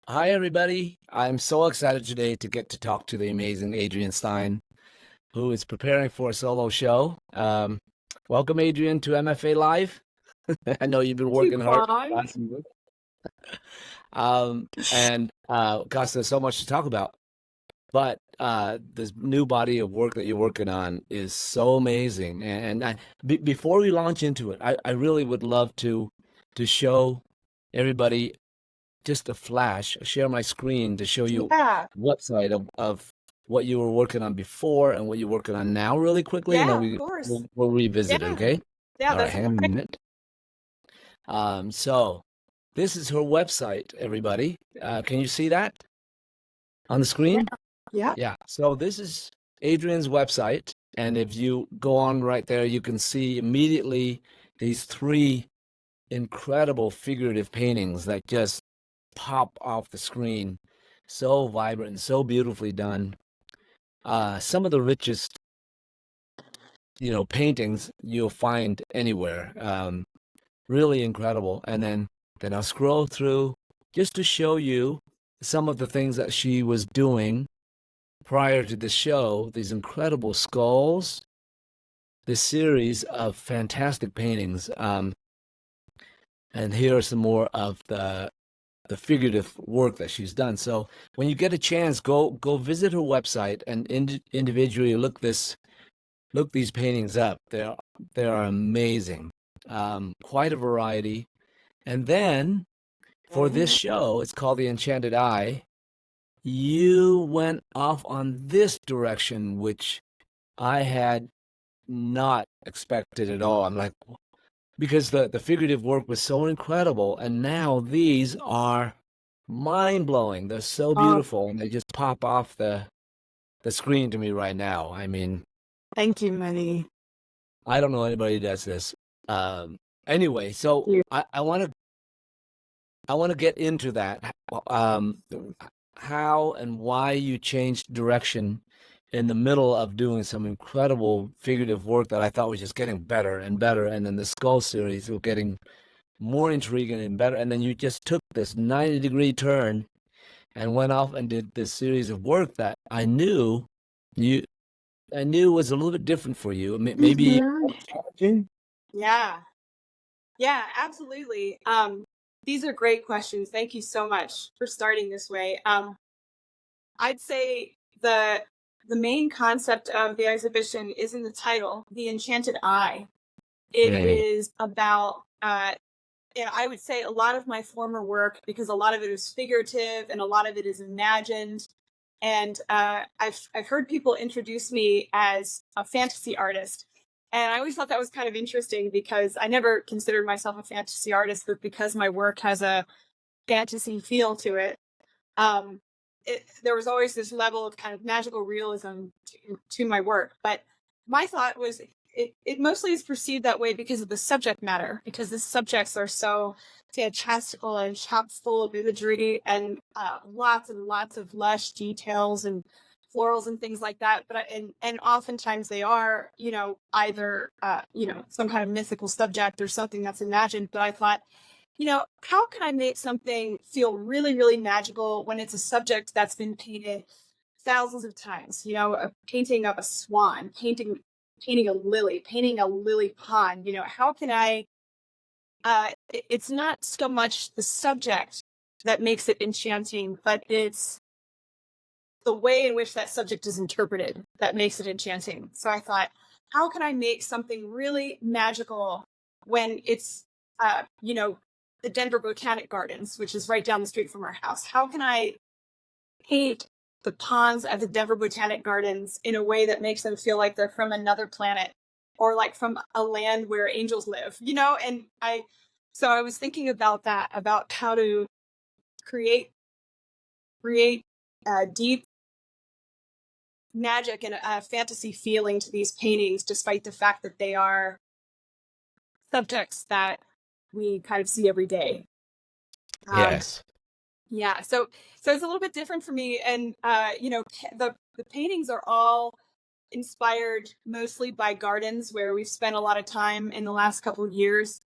Hi, everybody. I'm so excited today to get to talk to the amazing Adrienne Stein, who is preparing for a solo show. Welcome, Adrienne, to MFA Live. I know you've been Thank you, working hard Klein. last week. Gosh, there's so much to talk about. But this new body of work that you're working on is so amazing. Before we launch into it, I really would love to show everybody just a flash, share my screen to show you Yeah, website of what you were working on before and what you're working on now really quickly, and then yeah, of course. we'll revisit it, Yeah, okay? yeah, All right, that's hang on a great. minute. So this is her website, everybody. Can you see that on the Yeah, screen? yeah. Yeah. So this is Adrienne's website, and if you go on right there, you can see immediately these three incredible figurative paintings that just pop off the screen. So vibrant and so beautifully done. Some of the richest, paintings you'll find anywhere. Really incredible. And then I'll scroll through just to show you some of the things that she was doing prior to the show. These incredible skulls, this series of fantastic paintings. And here are some more of the figurative work that she's done. So when you get a chance, go visit her website and individually look these paintings up. They are amazing. Quite a variety. And then for this show, it's called The Enchanted Eye. You went off on this direction, which I had not expected at all. I'm like, because the figurative work was so incredible, and now these are mind blowing. They're so Oh, beautiful, and they just pop off the screen to me right now. I mean, thank you, Minnie. I don't know anybody who does this. Anyway, so You. I want to get into that. Um, how and why you changed direction in the middle of doing some incredible figurative work that I thought was just getting better and better, and then the skull series were getting more intriguing and better. And then you just took this 90-degree turn and went off and did this series of work that you I knew was a little bit different for you. Maybe Mhm. challenging. Yeah, yeah, absolutely. These are great questions. Thank you so much for starting this way. I'd say the main concept of the exhibition is in the title, The Enchanted Eye. It Yeah, is about yeah, I would say a lot of my former work, because a lot of it is figurative and a lot of it is imagined. And I've heard people introduce me as a fantasy artist, and I always thought that was kind of interesting because I never considered myself a fantasy artist, but because my work has a fantasy feel to it, um, there was always this level of kind of magical realism to my work. But my thought was it mostly is perceived that way because of the subject matter, because the subjects are so fantastical and chock full of imagery and lots and lots of lush details and florals and things like that. But and oftentimes they are, either some kind of mythical subject or something that's imagined. But I thought, how can I make something feel really, really magical when it's a subject that's been painted thousands of times? A painting of a swan, painting a lily, painting a lily pond. How can I? It's not so much the subject that makes it enchanting, but it's the way in which that subject is interpreted that makes it enchanting. So I thought, how can I make something really magical when it's, the Denver Botanic Gardens, which is right down the street from our house? How can I paint the ponds at the Denver Botanic Gardens in a way that makes them feel like they're from another planet or like from a land where angels live, so I was thinking about that, about how to create, create deep magic and a fantasy feeling to these paintings, despite the fact that they are subjects that we kind of see every day. Um, yes, yeah, so it's a little bit different for me, and the paintings are all inspired mostly by gardens where we've spent a lot of time in the last couple of years.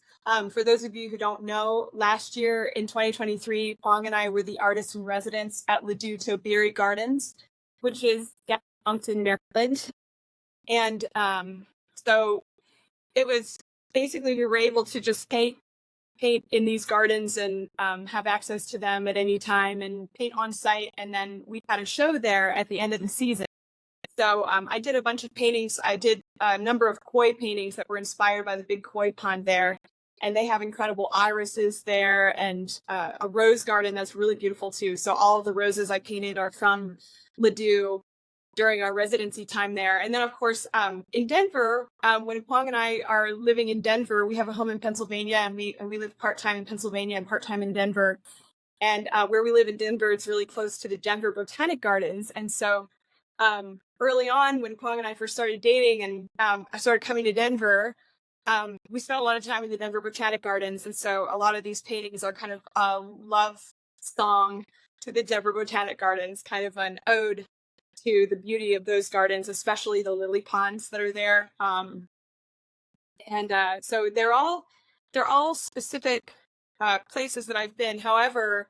For those of you who don't know, last year in 2023, Pong and I were the artists in residence at Laguna Berry Gardens, which is down in Moncton, Maryland. And so it was basically, we were able to just paint in these gardens and have access to them at any time and paint on site. And then we had a show there at the end of the season. So I did a bunch of paintings. I did a number of koi paintings that were inspired by the big koi pond there. And they have incredible irises there and a rose garden that's really beautiful too. So all of the roses I painted are from Ladue during our residency time there. And then, of course, in Denver, when Pong and I are living in Denver, we have a home in Pennsylvania, and we live part-time in Pennsylvania and part-time in Denver. And where we live in Denver, it's really close to the Denver Botanic Gardens. And so early on, when Pong and I first started dating and I started coming to Denver, we spent a lot of time in the Denver Botanic Gardens. And so a lot of these paintings are kind of a love song to the Denver Botanic Gardens, kind of an ode to the beauty of those gardens, especially the lily ponds that are there. So they're all specific places that I've been. However,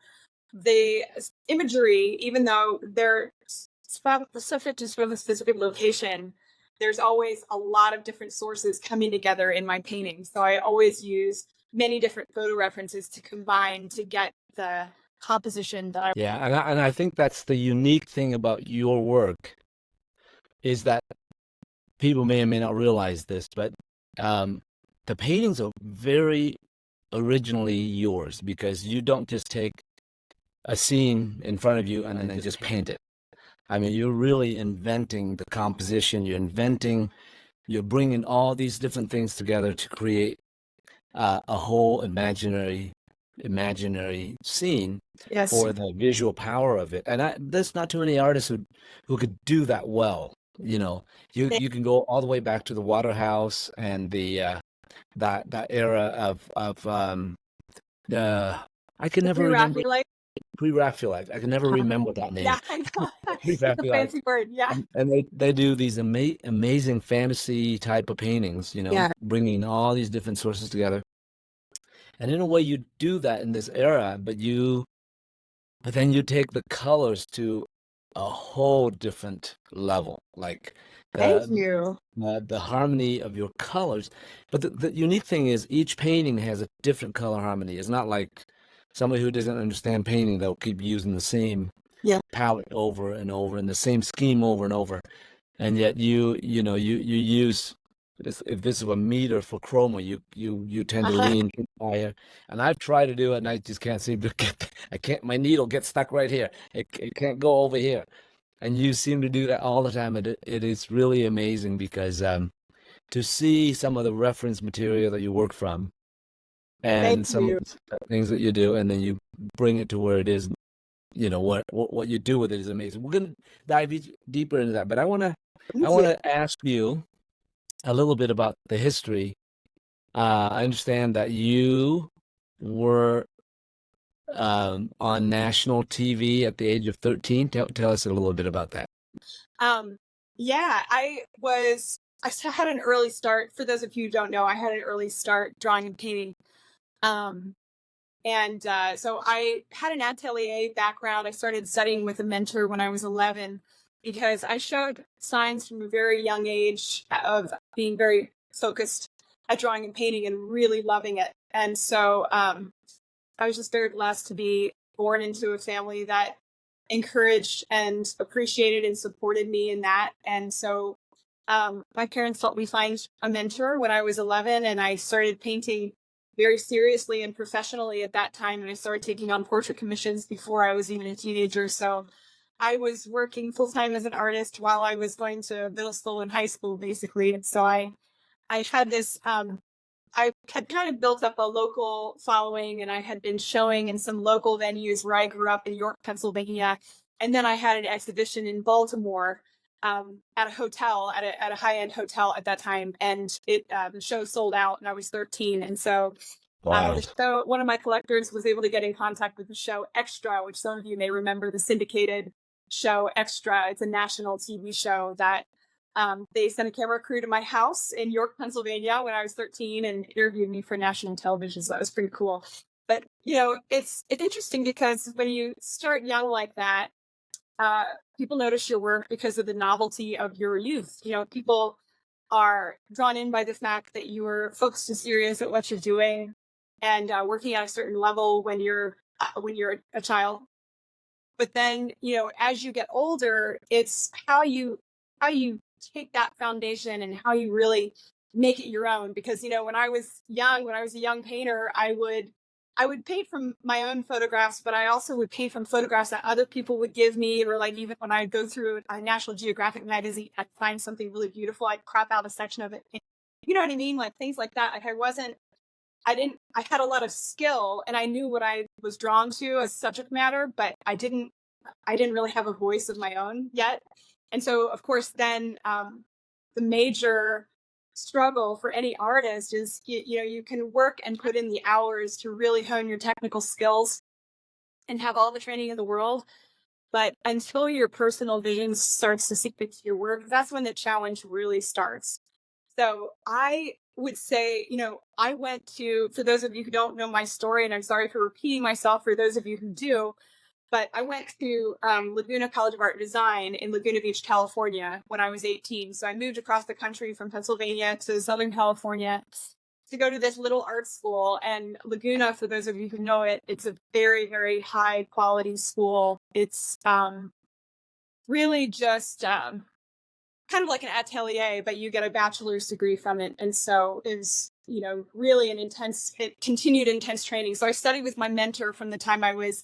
the imagery, even though they're specific to sort of a specific location, there's always a lot of different sources coming together in my paintings. So I always use many different photo references to combine to get the composition that I. Yeah, and I think that's the unique thing about your work is that people may or may not realize this, but the paintings are very originally yours because you don't just take a scene in front of you and then just paint it. I mean, you're really inventing the composition. You're bringing all these different things together to create a whole imaginary scene. Yes. For the visual power of it. And there's not too many artists who could do that well. You know, you can go all the way back to the Waterhouse and the that era of I can never remember pre-Raphaelite. I can never remember that name. Yeah, I know. It's a Pre-Raphaelite. fancy word. Yeah. And they do these amazing fantasy type of paintings, you know, Yeah. bringing all these different sources together. And in a way, you do that in this era, but then you take the colors to a whole different level, like Thank you. the harmony of your colors. But the unique thing is each painting has a different color harmony. It's not like somebody who doesn't understand painting, they'll keep using the same palette over and over and the same scheme over and over. And yet you use, if this is a meter for chroma, you tend to lean higher. And I've tried to do it and I just can't seem to my needle gets stuck right here. It can't go over here. And you seem to do that all the time. It is really amazing because to see some of the reference material that you work from and some of the things that you do, and then you bring it to where it is, you know, what you do with it is amazing. We're going to dive deeper into that, but I want to ask you a little bit about the history. I understand that you were on national TV at the age of 13. Tell us a little bit about that. Yeah, I had an early start. For those of you who don't know, I had an early start drawing and painting. So I had an atelier background. I started studying with a mentor when I was 11 because I showed signs from a very young age of being very focused at drawing and painting and really loving it. And so I was just very blessed to be born into a family that encouraged and appreciated and supported me in that. And so my parents helped me find a mentor when I was 11, and I started painting very seriously and professionally at that time. And I started taking on portrait commissions before I was even a teenager. So I was working full-time as an artist while I was going to middle school and high school, basically. And so I had this, I had kind of built up a local following, and I had been showing in some local venues where I grew up in York, Pennsylvania. And then I had an exhibition in Baltimore at a hotel, at a high-end hotel at that time. And the show sold out, and I was 13. And so Wow. One of my collectors was able to get in contact with the show Extra, which some of you may remember, the syndicated show Extra. It's a national TV show that They sent a camera crew to my house in York, Pennsylvania when I was 13 and interviewed me for national television. So that was pretty cool. But it's interesting because when you start young like that, uh, people notice your work because of the novelty of your youth. People are drawn in by the fact that you are focused and serious at what you're doing and working at a certain level when you're a child. But then, as you get older, it's how you take that foundation and how you really make it your own. Because, when I was young, when I was a young painter, I would paint from my own photographs, but I also would paint from photographs that other people would give me, or like even when I'd go through a National Geographic magazine, I'd find something really beautiful, I'd crop out a section of it. You know what I mean? Like things like that. Like I had a lot of skill and I knew what I was drawn to as subject matter, but I didn't really have a voice of my own yet. And so, of course, then the major struggle for any artist is you can work and put in the hours to really hone your technical skills and have all the training in the world. But until your personal vision starts to seep into your work, that's when the challenge really starts. So I would say, I went to, for those of you who don't know my story, and I'm sorry for repeating myself for those of you who do, but I went to Laguna College of Art and Design in Laguna Beach, California when I was 18. So I moved across the country from Pennsylvania to Southern California to go to this little art school. And Laguna, for those of you who know it, it's a very, very high quality school. It's really just kind of like an atelier, but you get a bachelor's degree from it. And so it was, really continued intense training. So I studied with my mentor from the time I was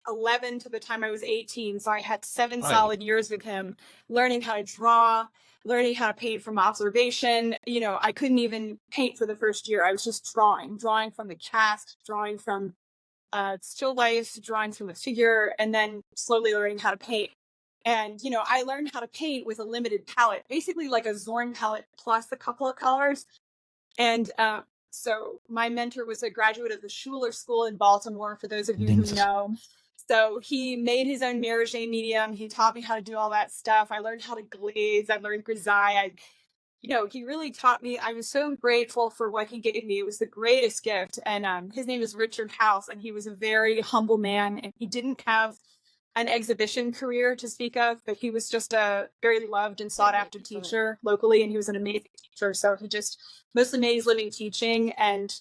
11 to the time I was 18. So I had 7 Right. solid years with him, learning how to draw, learning how to paint from observation. I couldn't even paint for the first year. I was just drawing from the cast, drawing from still life, drawing from the figure, and then slowly learning how to paint. And, I learned how to paint with a limited palette, basically like a Zorn palette plus a couple of colors. And so my mentor was a graduate of the Schuler School in Baltimore, for those of you who know. So he made his own mirage medium. He taught me how to do all that stuff. I learned how to glaze. I learned grisaille. He really taught me. I was so grateful for what he gave me. It was the greatest gift. And his name is Richard House, and he was a very humble man. And he didn't have an exhibition career to speak of, but he was just a very loved and sought after teacher locally, and he was an amazing teacher. So he just mostly made his living teaching. And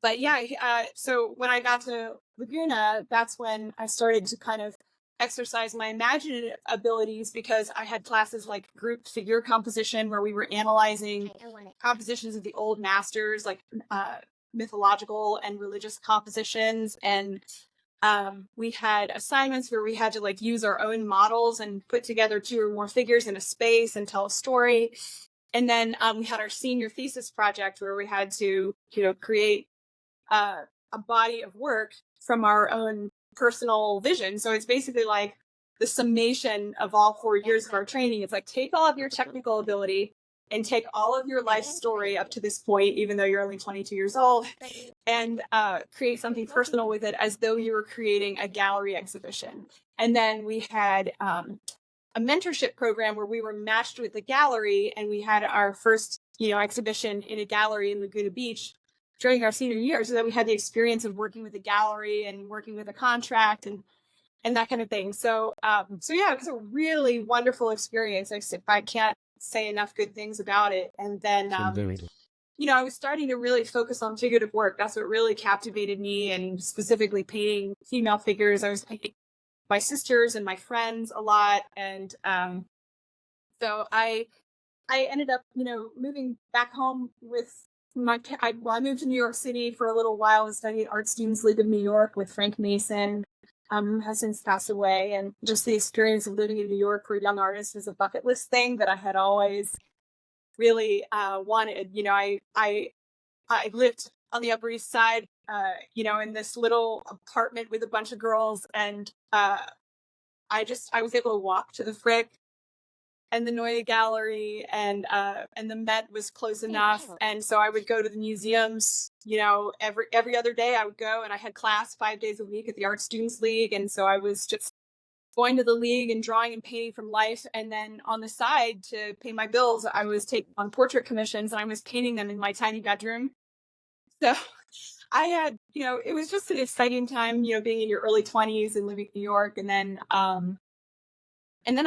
but yeah, so when I got to Laguna, that's when I started to kind of exercise my imaginative abilities, because I had classes like group figure composition where we were analyzing compositions of the old masters, like mythological and religious compositions. And we had assignments where we had to like use our own models and put together 2 or more figures in a space and tell a story. And then we had our senior thesis project where we had to, create a body of work from our own personal vision. So it's basically like the summation of all 4 years of our training. It's like, take all of your technical ability and take all of your life story up to this point, even though you're only 22 years old, and create something personal with it as though you were creating a gallery exhibition. And then we had a mentorship program where we were matched with a gallery, and we had our first, exhibition in a gallery in Laguna Beach during our senior year, so that we had the experience of working with a gallery and working with a contract and that kind of thing. So yeah, it was a really wonderful experience. I can't say enough good things about it. And then I was starting to really focus on figurative work. That's what really captivated me, and specifically painting female figures. I was painting my sisters and my friends a lot, and so I ended up, moving back home with I moved to New York City for a little while and studied Art Students League of New York with Frank Mason, who has since passed away. And just the experience of living in New York for a young artist is a bucket list thing that I had always really wanted. I lived on the Upper East Side, in this little apartment with a bunch of girls, and I was able to walk to the Frick and the Neue Gallery, and the Met was close enough, and so I would go to the museums. Every other day I would go, and I had class 5 days a week at the Art Students League, and so I was just going to the league and drawing and painting from life. And then on the side, to pay my bills, I was taking on portrait commissions, and I was painting them in my tiny bedroom. So I had, it was just an exciting time, being in your early 20s and living in New York. And then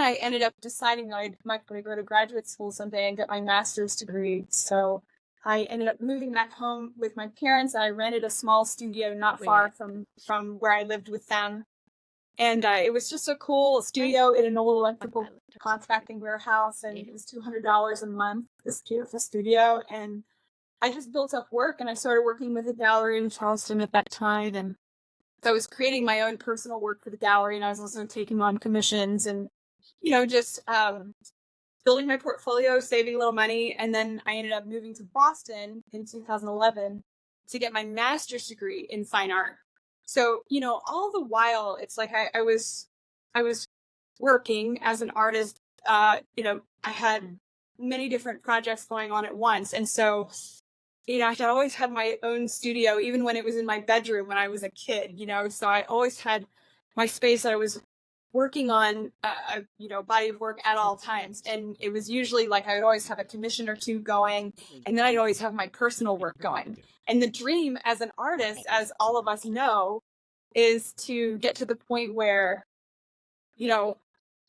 I ended up deciding that I might go to graduate school someday and get my master's degree. So I ended up moving back home with my parents. I rented a small studio not far from where I lived with them. And it was just a cool studio in an old electrical contracting warehouse. And it was $200 a month, this beautiful studio. And I just built up work, and I started working with a gallery in Charleston at that time. And so I was creating my own personal work for the gallery, and I was also taking on commissions and, just building my portfolio, saving a little money. And then I ended up moving to Boston in 2011 to get my master's degree in fine art. So, all the while, it's like I was working as an artist. I had many different projects going on at once. And so, I had always had my own studio, even when it was in my bedroom when I was a kid, so I always had my space that I was working on a body of work at all times. And it was usually like I would always have a commission or two going, and then I'd always have my personal work going. And the dream as an artist, as all of us know, is to get to the point where,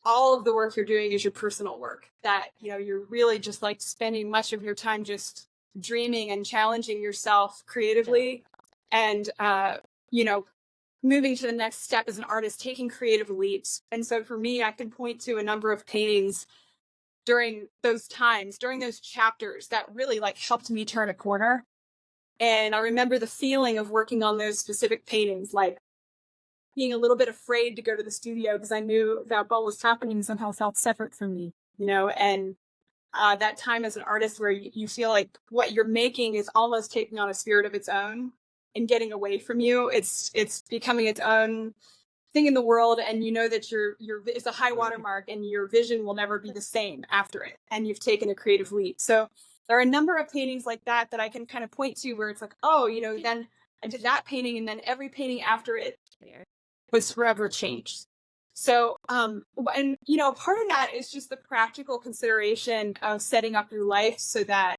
all of the work you're doing is your personal work, that, you're really just like spending much of your time just dreaming and challenging yourself creatively and, moving to the next step as an artist, taking creative leaps. And so for me, I can point to a number of paintings during those times, during those chapters, that really like helped me turn a corner. And I remember the feeling of working on those specific paintings, like being a little bit afraid to go to the studio because I knew that what was happening somehow felt separate from me, and that time as an artist where you feel like what you're making is almost taking on a spirit of its own and getting away from you. It's becoming its own thing in the world, and that it's a high watermark, and your vision will never be the same after it, and you've taken a creative leap. So there are a number of paintings like that I can kind of point to where it's like, oh, then I did that painting, and then every painting after it was forever changed. So, and part of that is just the practical consideration of setting up your life so that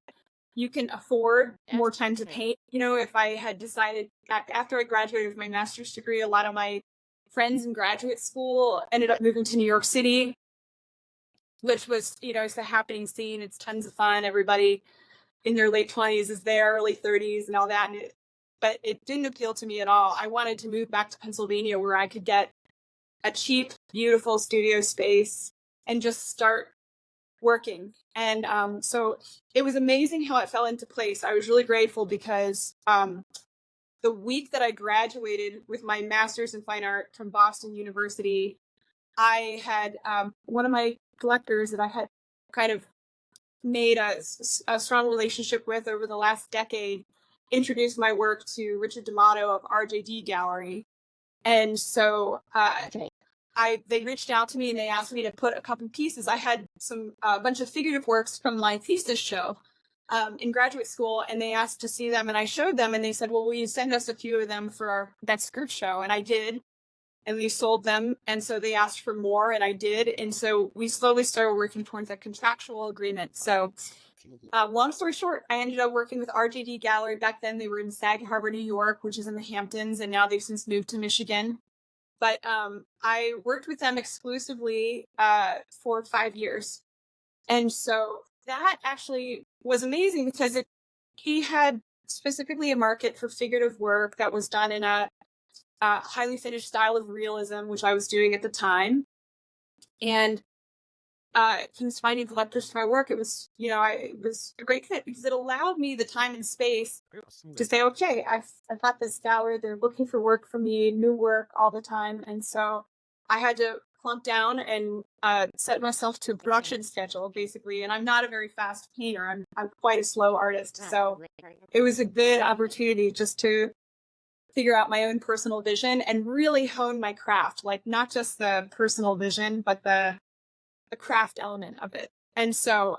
you can afford more time to paint. If I had decided after I graduated with my master's degree, a lot of my friends in graduate school ended up moving to New York City, which was, it's a happening scene. It's tons of fun. Everybody in their late 20s is there, early 30s and all that. But it didn't appeal to me at all. I wanted to move back to Pennsylvania where I could get a cheap, beautiful studio space and just start working. And so it was amazing how it fell into place. I was really grateful because the week that I graduated with my master's in fine art from Boston University, I had one of my collectors that I had kind of made a strong relationship with over the last decade introduced my work to Richard D'Amato of RJD Gallery. And so they reached out to me and they asked me to put a couple pieces. I had a bunch of figurative works from my thesis show in graduate school, and they asked to see them, and I showed them, and they said, well, will you send us a few of them for that skirt show? And I did, and we sold them, and so they asked for more, and I did, and so we slowly started working towards a contractual agreement. So long story short, I ended up working with RJD Gallery. Back then they were in Sag Harbor, New York, which is in the Hamptons, and now they've since moved to Michigan. But I worked with them exclusively for 5 years. And so that actually was amazing because he had specifically a market for figurative work that was done in a highly finished style of realism, which I was doing at the time. And he was finding collectors for my work. It was, it was a great fit because it allowed me the time and space to say, okay, I've got this gallery. They're looking for work from me, new work all the time. And so I had to plunk down and set myself to a production schedule, basically. And I'm not a very fast painter. I'm quite a slow artist. So it was a good opportunity just to figure out my own personal vision and really hone my craft, like not just the personal vision, but the craft element of it. And so,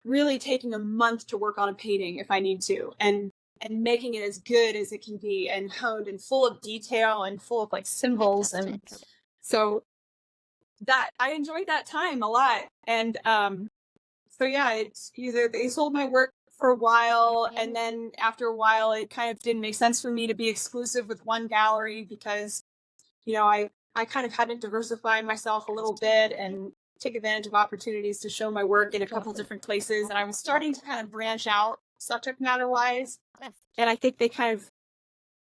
really taking a month to work on a painting if I need to, and making it as good as it can be, and honed and full of detail and full of like symbols and So that I enjoyed that time a lot. And so yeah, it's either they sold my work for a while, and then after a while it kind of didn't make sense for me to be exclusive with one gallery because, I kind of had to diversify myself a little bit and take advantage of opportunities to show my work in a couple different places. And I was starting to kind of branch out subject matter wise. And I think they kind of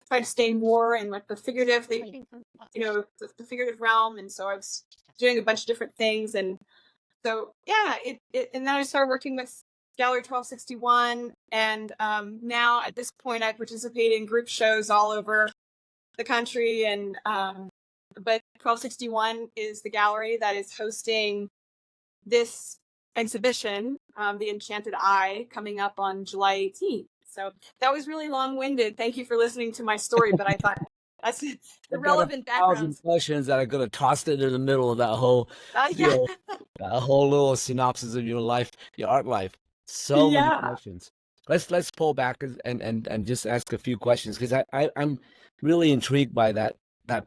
try to stay more in like the figurative, the figurative realm. And so I was doing a bunch of different things. And so, yeah, and then I started working with Gallery 1261. And now at this point, I participate in group shows all over the country. And but 1261 is the gallery that is hosting this exhibition, The Enchanted Eye, coming up on July 18th. So that was really long-winded. Thank you for listening to my story, but I thought that's the I've got relevant 1,000 backgrounds. questions that are going to toss it in the middle of that whole, you Yeah. know, that whole little synopsis of your life, your art life. So many Yeah. questions. Let's pull back and just ask a few questions because I'm really intrigued by that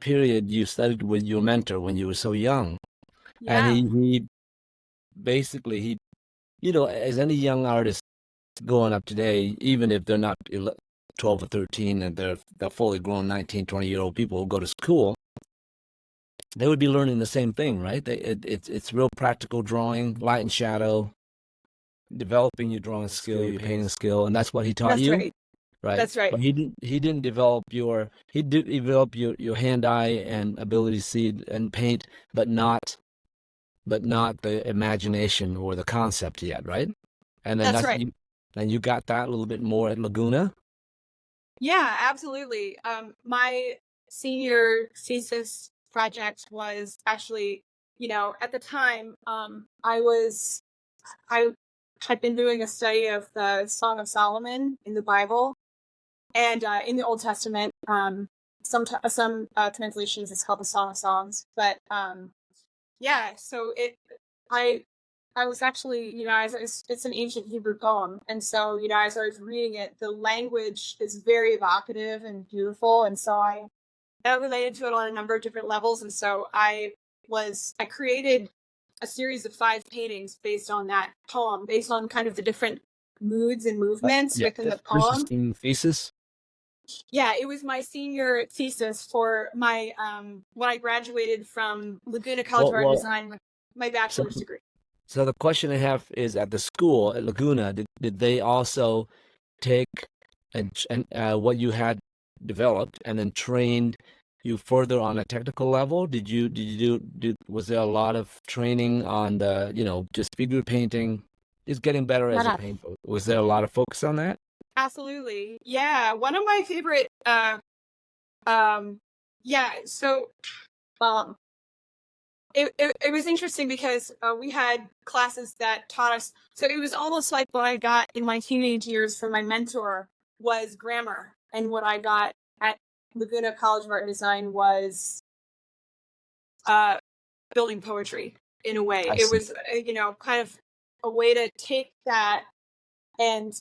period you studied with your mentor when you were so young, and Yeah. he basically as any young artist growing up today, even if they're not 12 or 13 and they're fully grown 19, 20-year-old people who go to school, they would be learning the same thing, right? It's real practical drawing, light and shadow, developing your drawing skill, your painting skill, and that's what he taught That's you, right. right? That's right. But he didn't develop your hand eye and ability to see and paint, but not the imagination or the concept yet, right? And then That's right. you got that a little bit more at Laguna. Yeah, absolutely. My senior thesis project was actually, at the time, I had been doing a study of the Song of Solomon in the Bible, and in the Old Testament, some translations it's called the Song of Songs. But yeah, so I I was actually, as it's an ancient Hebrew poem, and so as I was reading it, the language is very evocative and beautiful, and so I related to it on a number of different levels, and so I created a series of 5 paintings based on that poem, based on kind of the different moods and movements Yeah, within the this is poem. in thesis. Yeah, it was my senior thesis for my when I graduated from Laguna College of Art and Well, Design with my so bachelor's degree. so the question I have is at the school at Laguna, did they also take and what you had developed and then trained you further on a technical level? Was there a lot of training on the, just figure painting, just getting better as a Yeah, painter? Was there a lot of focus on that? absolutely. Yeah, one of my favorite yeah, so um it was interesting because we had classes that taught us, so it was almost like what I got in my teenage years from my mentor was grammar, and what I got at Laguna College of Art and Design was uh building poetry in a way. I It see. was kind of a way to take that and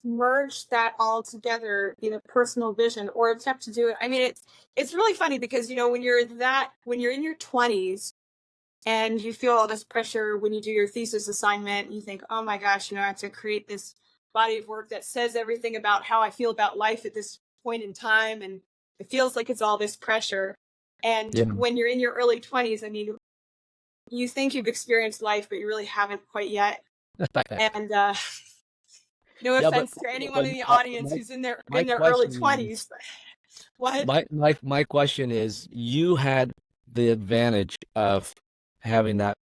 merge that all together in a personal vision, or attempt to do it. I mean, it's really funny because when you're in your 20s and you feel all this pressure when you do your thesis assignment, you think, oh my gosh, I have to create this body of work that says everything about how I feel about life at this point in time, and it feels like it's all this pressure. And Yeah. when you're in your early 20s, I mean, you think you've experienced life, but you really haven't quite yet. And no Yeah, offense to anyone but in the audience my who's in their my early question is 20s. What? my question is, you had the advantage of having that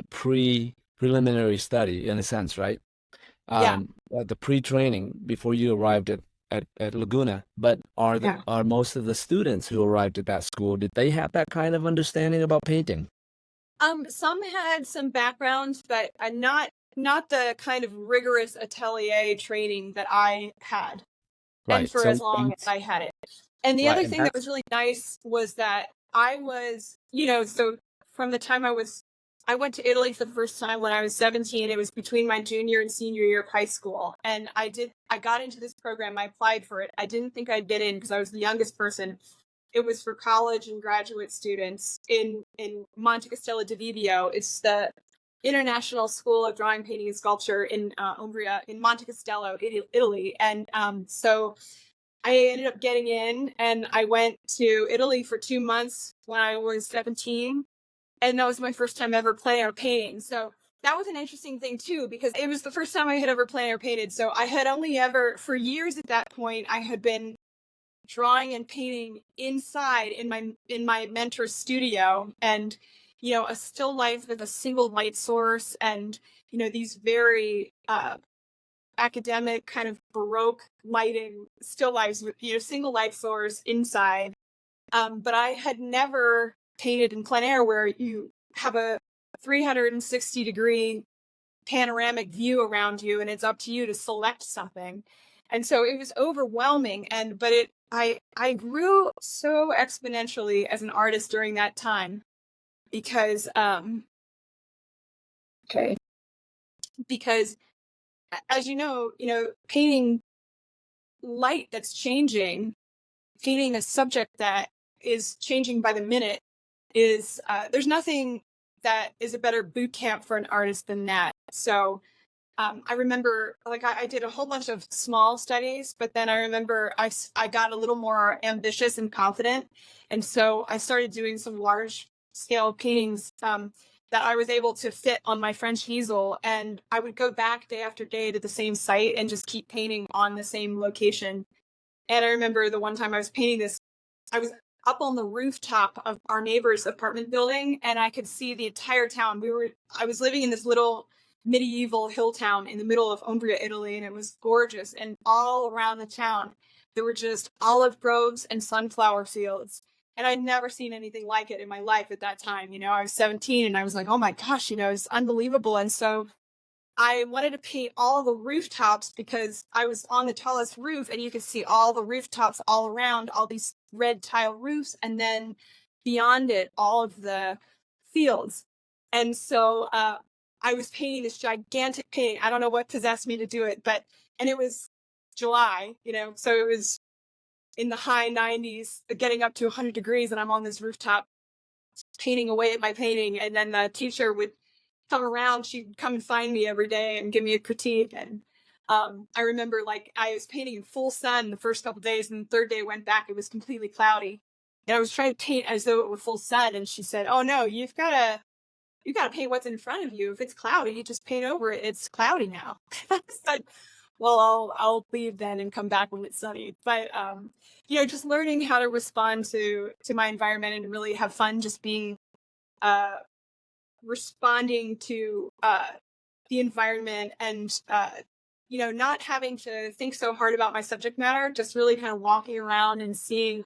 preliminary study in a sense, right? Yeah, The pre-training before you arrived at Laguna. But yeah. are most of the students who arrived at that school, did they have that kind of understanding about painting? Some had some backgrounds, but not the kind of rigorous atelier training that I had, and Right. for as long as I had it. And the Right, other and thing that that's was really nice was that I was, so from the time I went to Italy for the first time when I was 17. It was between my junior and senior year of high school. And I got into this program. I applied for it. I didn't think I'd get in because I was the youngest person. it was for college and graduate students in Monte Castello di Vibio. It's the International School of Drawing, Painting, and Sculpture in Umbria, in Monte Castello, Italy. And so I ended up getting in, and I went to Italy for 2 months when I was 17, and that was my first time ever playing or painting. So that was an interesting thing too, because it was the first time I had ever played or painted. So I had only ever, for years at that point, I had been drawing and painting inside in my mentor's studio, and a still life with a single light source, and these very academic kind of baroque lighting still lives with single light source inside. But I had never painted in plein air, where you have a 360-degree panoramic view around you, and it's up to you to select something. And so it was overwhelming, but I grew so exponentially as an artist during that time, because okay because as painting light that's changing, painting a subject that is changing by the minute, is there's nothing that is a better boot camp for an artist than that. So I remember, like, I did a whole bunch of small studies, but then I remember I got a little more ambitious and confident. And so I started doing some large scale paintings that I was able to fit on my French easel. And I would go back day after day to the same site and just keep painting on the same location. And I remember the one time I was painting this, I was up on the rooftop of our neighbor's apartment building, and I could see the entire town. I was living in this little medieval hill town in the middle of Umbria, Italy, and it was gorgeous. And all around the town, there were just olive groves and sunflower fields. And I'd never seen anything like it in my life at that time. I was 17, and I was like, oh my gosh, it's unbelievable. And so I wanted to paint all the rooftops, because I was on the tallest roof, and you could see all the rooftops all around, all these red tile roofs, and then beyond it, all of the fields. And so I was painting this gigantic painting. I don't know what possessed me to do it, and it was July, so it was in the high 90s, getting up to 100 degrees, and I'm on this rooftop painting away at my painting. And then the teacher would come around. She'd come and find me every day and give me a critique. And I remember, like, I was painting in full sun the first couple days, and the third day I went back, it was completely cloudy. And I was trying to paint as though it was full sun, and she said, oh no, you gotta paint what's in front of you. If it's cloudy, you just paint over it. It's cloudy now. I said, well, I'll leave then and come back when it's sunny. But just learning how to respond to my environment and really have fun just being responding to the environment, and not having to think so hard about my subject matter, just really kind of walking around and seeing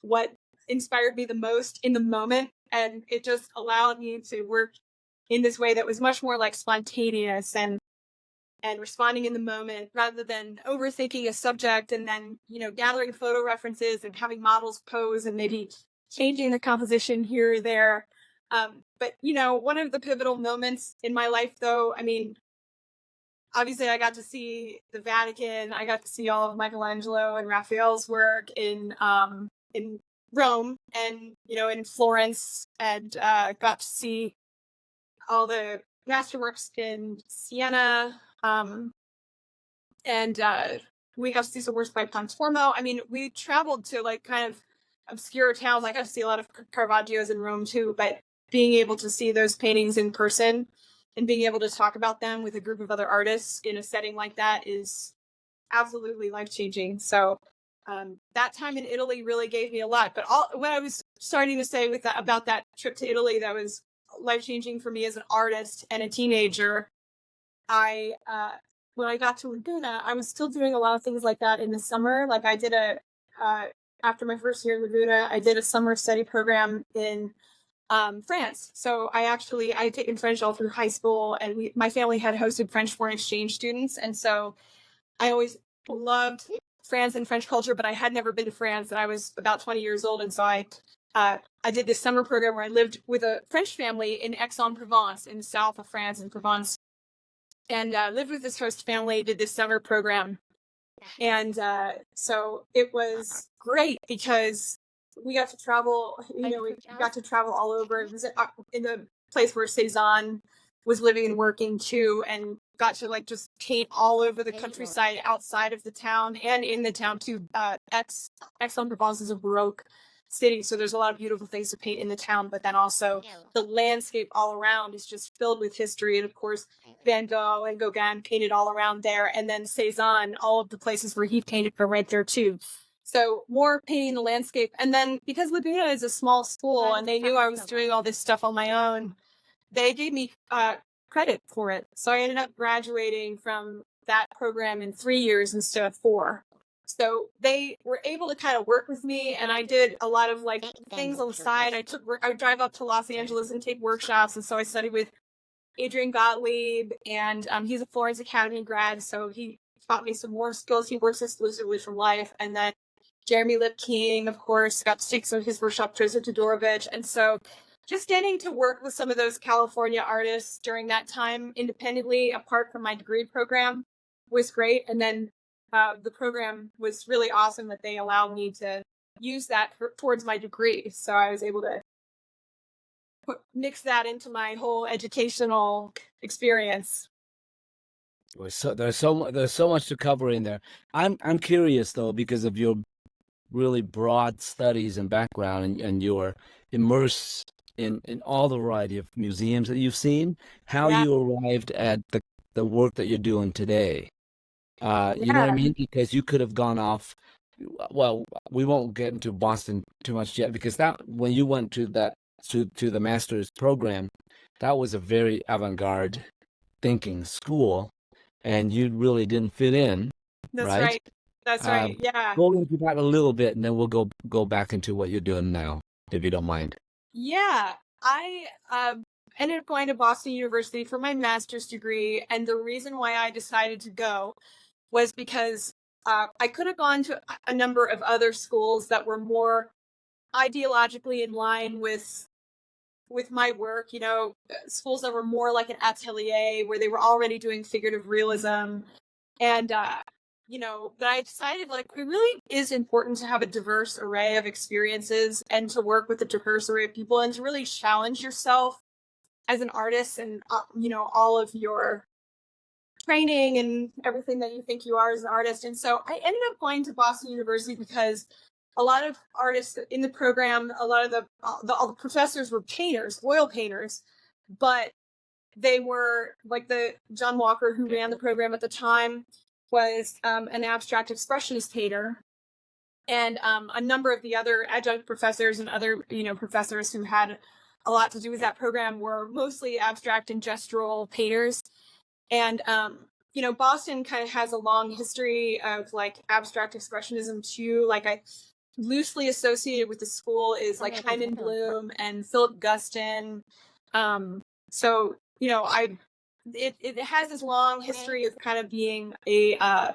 what inspired me the most in the moment. And it just allowed me to work in this way that was much more like spontaneous and responding in the moment, rather than overthinking a subject and then gathering photo references and having models pose and maybe changing the composition here or there. But one of the pivotal moments in my life, though, I mean, obviously I got to see the Vatican. I got to see all of Michelangelo and Raphael's work in Rome, and in Florence, and got to see all the masterworks in Siena. And we got to see some works by Pontormo. I mean, we traveled to, like, kind of obscure towns. I got to see a lot of Caravaggio's in Rome too, but being able to see those paintings in person and being able to talk about them with a group of other artists in a setting like that is absolutely life-changing. So that time in Italy really gave me a lot. But what I was starting to say about that trip to Italy that was life-changing for me as an artist and a teenager, when I got to Laguna, I was still doing a lot of things like that in the summer. Like, I did after my first year in Laguna, I did a summer study program in France. So I taken French all through high school, and my family had hosted French foreign exchange students. And so I always loved France and French culture, but I had never been to France, and I was about 20 years old. And so I did this summer program where I lived with a French family in Aix-en-Provence, in the south of France, in Provence, and lived with this host family, did this summer program. And so it was great, because we got to travel. We got to travel all over. It was in the place where Cezanne was living and working too, and got to like just paint all over the countryside, outside of the town and in the town too. Aix-en-Provence is a Baroque city, so there's a lot of beautiful things to paint in the town, but then also the landscape all around is just filled with history. And of course, Van Gogh and Gauguin painted all around there, and then Cezanne, all of the places where he painted are right there too. So more painting the landscape. And then because Laguna is a small school and they knew I was doing all this stuff on my own, they gave me credit for it. So I ended up graduating from that program in 3 years instead of 4. So they were able to kind of work with me, and I did a lot of like things on the side. I would drive up to Los Angeles and take workshops, and so I studied with Adrian Gottlieb, and he's a Florence Academy grad, so he taught me some more skills. He works exclusively from life, and then Jeremy Lip King, of course, got to take some of his workshop, Joseph Todorovich, and so just getting to work with some of those California artists during that time independently, apart from my degree program, was great. And then the program was really awesome that they allowed me to use that towards my degree. So I was able to mix that into my whole educational experience. There's so much to cover in there. I'm curious though, because of your really broad studies and background, and you're immersed in all the variety of museums that you've seen, how Yeah. you arrived at the work that you're doing today. You know what I Yeah. mean? Because you could have gone off. Well, we won't get into Boston too much yet, because that when you went to the master's program, that was a very avant-garde thinking school, and you really didn't fit in, That's right? right. That's right. Yeah. Go into that a little bit, and then we'll go back into what you're doing now, if you don't mind. Yeah. I ended up going to Boston University for my master's degree. And the reason why I decided to go was because I could have gone to a number of other schools that were more ideologically in line with my work, schools that were more like an atelier where they were already doing figurative realism. And but I decided like it really is important to have a diverse array of experiences and to work with a diverse array of people and to really challenge yourself as an artist and all of your training and everything that you think you are as an artist. And so I ended up going to Boston University because a lot of artists in the program, a lot of all the professors were painters, oil painters, but they were like the John Walker, who ran the program at the time, was an abstract expressionist painter, and a number of the other adjunct professors and other professors who had a lot to do with that program were mostly abstract and gestural painters. And Boston kind of has a long history of like abstract expressionism too. Like I loosely associated with the school is like Hyman Bloom and Philip Guston. So it has this long history of kind of being an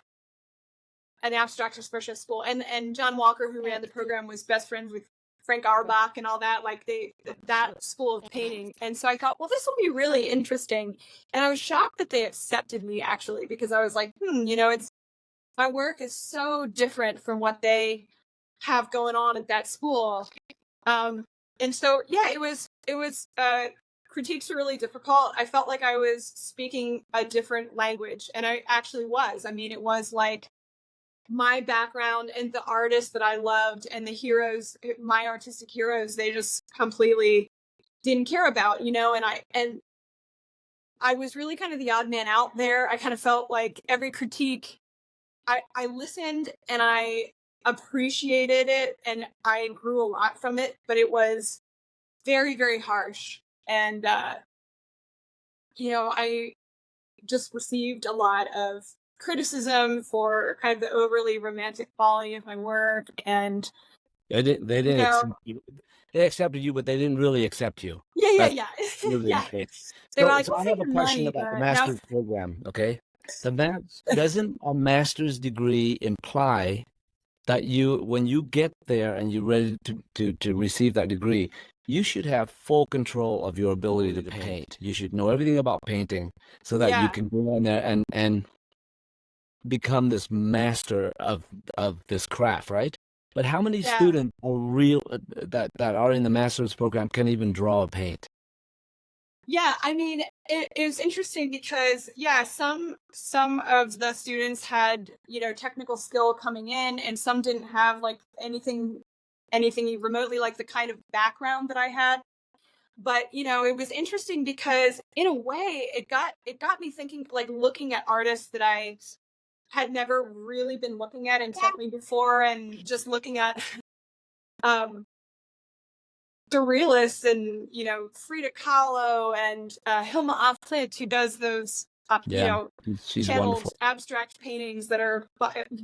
abstract expressionist school, and John Walker, who ran the program, was best friends with Frank Auerbach and all that, like that school of painting. And so I thought, well, this will be really interesting. And I was shocked that they accepted me, actually, because I was like, it's my work is so different from what they have going on at that school. And so yeah, it was critiques were really difficult. I felt like I was speaking a different language, and I actually was. I mean, it was like my background and the artists that I loved and the heroes, my artistic heroes, they just completely didn't care about, and I was really kind of the odd man out there. I kind of felt like every critique, I listened and I appreciated it and I grew a lot from it, but it was very, very harsh. And, I just received a lot of criticism for kind of the overly romantic quality of my work. And They didn't accept you. They accepted you, but they didn't really accept you. Yeah. Really Yeah. okay. They were like, So I have a question about the master's program. Okay, doesn't a master's degree imply that when you get there and you're ready to receive that degree, you should have full control of your ability to paint. You should know everything about painting so that you can go in there and become this master of this craft, right? But how many Yeah. students are real that are in the master's program can even draw a paint? Yeah, I mean, it was interesting because yeah, some of the students had, technical skill coming in, and some didn't have like anything remotely like the kind of background that I had. But it was interesting because in a way it got me thinking, like looking at artists that I had never really been looking at intently before, and just looking at um surrealists, and Frida Kahlo, and Hilma Afklint, who does those Yeah, she's channeled wonderful. abstract paintings that are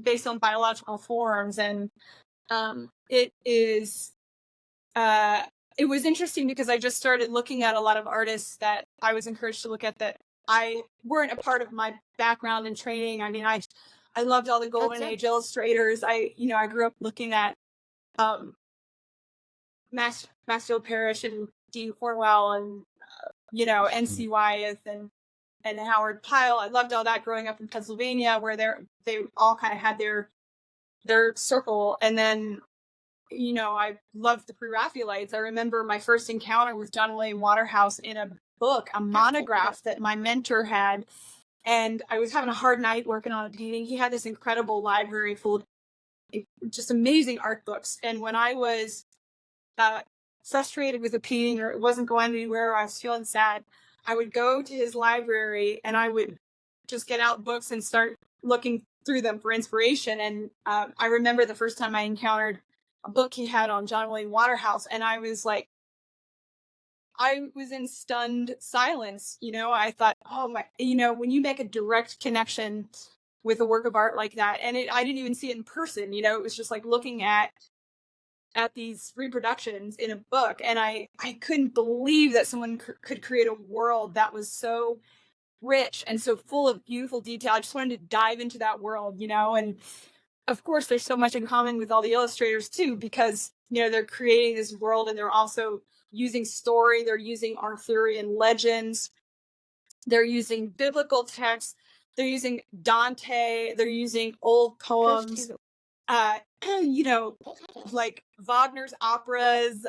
based on biological forms. And it is uh it was interesting because I just started looking at a lot of artists that I was encouraged to look at that I weren't a part of my background and training. I mean, I loved all the golden age illustrators. I grew up looking at um Maxfield Parrish and D. Cornwell, and Mm. NC Wyeth, and Howard Pyle. I loved all that growing up in Pennsylvania, where they all kind of had their circle. And then I loved the Pre-Raphaelites. I remember my first encounter with John William Waterhouse in a book, a monograph that my mentor had, and I was having a hard night working on a painting. He had this incredible library full of just amazing art books, and when I was uh, frustrated with a painting, or it wasn't going anywhere, or I was feeling sad, I would go to his library and I would just get out books and start looking through them for inspiration. And I remember the first time I encountered a book he had on John William Waterhouse, and I was in stunned silence. I thought, oh my, when you make a direct connection with a work of art like that, and I didn't even see it in person. It was just like looking at these reproductions in a book, and I couldn't believe that someone could create a world that was so rich and so full of beautiful detail. I just wanted to dive into that world, and of course there's so much in common with all the illustrators too, because they're creating this world, and they're also using story, they're using Arthurian legends, they're using biblical texts, they're using Dante, they're using old poems, uh you know like Wagner's operas.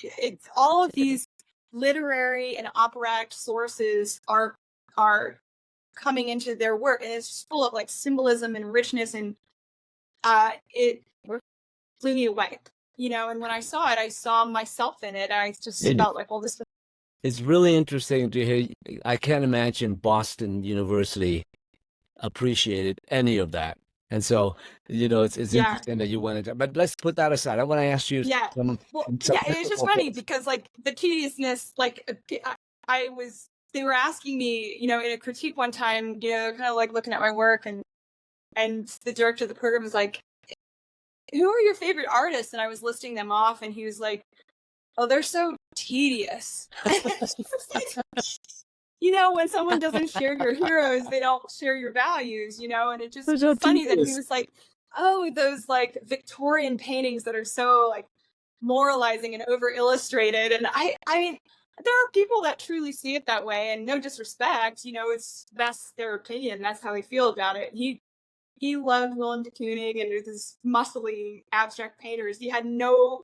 It's all of these literary and operatic sources are coming into their work, and it's just full of like symbolism and richness, and it blew me away. And when I saw it, I saw myself in it. I just It, felt like, well, this. it's really interesting to hear. I can't imagine Boston University appreciated any of that. And so, it's Yeah. interesting that you went into, but let's put that aside. I want to ask you Yeah. Well, some yeah, it's just technical funny things. because like the tediousness, like I was, they were asking me, in a critique one time, kind of like looking at my work, and the director of the program was like, "Who are your favorite artists?" And I was listing them off, and he was like, "Oh, they're so tedious." When someone doesn't share your heroes, they don't share your values, and it just Those are funny that he tedious. was like, "Oh, those like Victorian paintings that are so like moralizing and over illustrated." And I mean, there are people that truly see it that way, and no disrespect, that's their opinion, that's how they feel about it. He loved Willem de Kooning and his muscly abstract painters. He had no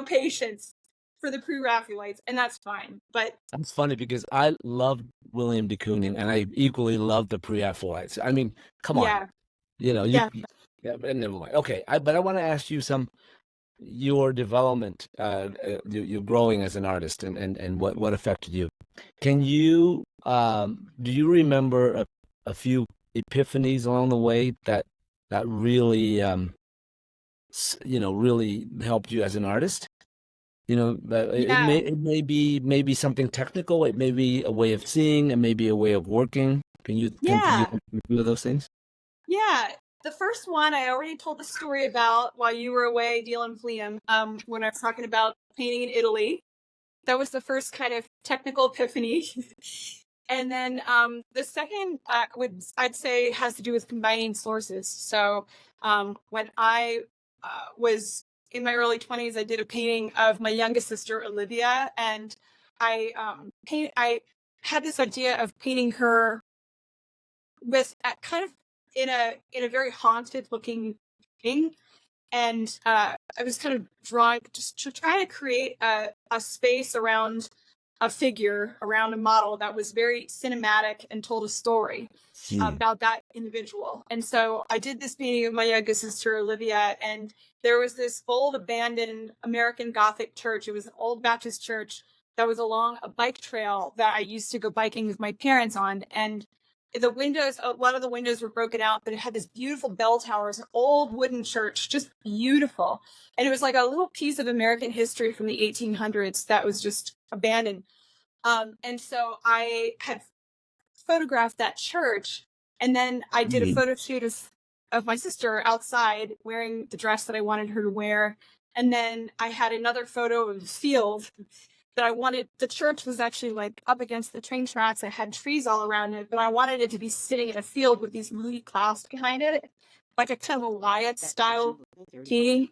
patience for the Pre-Raphaelites, and that's fine. But That's funny because I love William de Kooning and I equally love the Pre-Raphaelites. I mean, come on, yeah, you, yeah, yeah, but never mind. Okay, but I want to ask you your development, you growing as an artist, and what affected you. Can you do you remember a few epiphanies along the way that really really helped you as an artist? That yeah, it may be maybe something technical, it may be a way of seeing, it may be a way of working. Can you yeah. think of a few of those things? Yeah, the first one I already told the story about while you were away dealing plein, when I was talking about painting in Italy. That was the first kind of technical epiphany. And then the second I'd say has to do with combining sources. So when I was in my early 20s, I did a painting of my youngest sister Olivia, and I had this idea of painting her with kind of in a very haunted looking thing. And I was kind of drawing, just to try to create a space around a figure, around a model that was very cinematic and told a story about that individual. And so I did this painting of my younger sister, Olivia, and there was this old abandoned American Gothic church. It was an old Baptist church that was along a bike trail that I used to go biking with my parents on. And the windows, a lot of the windows were broken out, but it had this beautiful bell tower. It's an old wooden church, just beautiful. And it was like a little piece of American history from the 1800s that was just abandoned. And so I had photographed that church, and then I did a photo shoot of my sister outside wearing the dress that I wanted her to wear. And then I had another photo of the field that I wanted. The church was actually like up against the train tracks. I had trees all around it, but I wanted it to be sitting in a field with these moody clouds behind it, like a kind of a Wyatt style painting.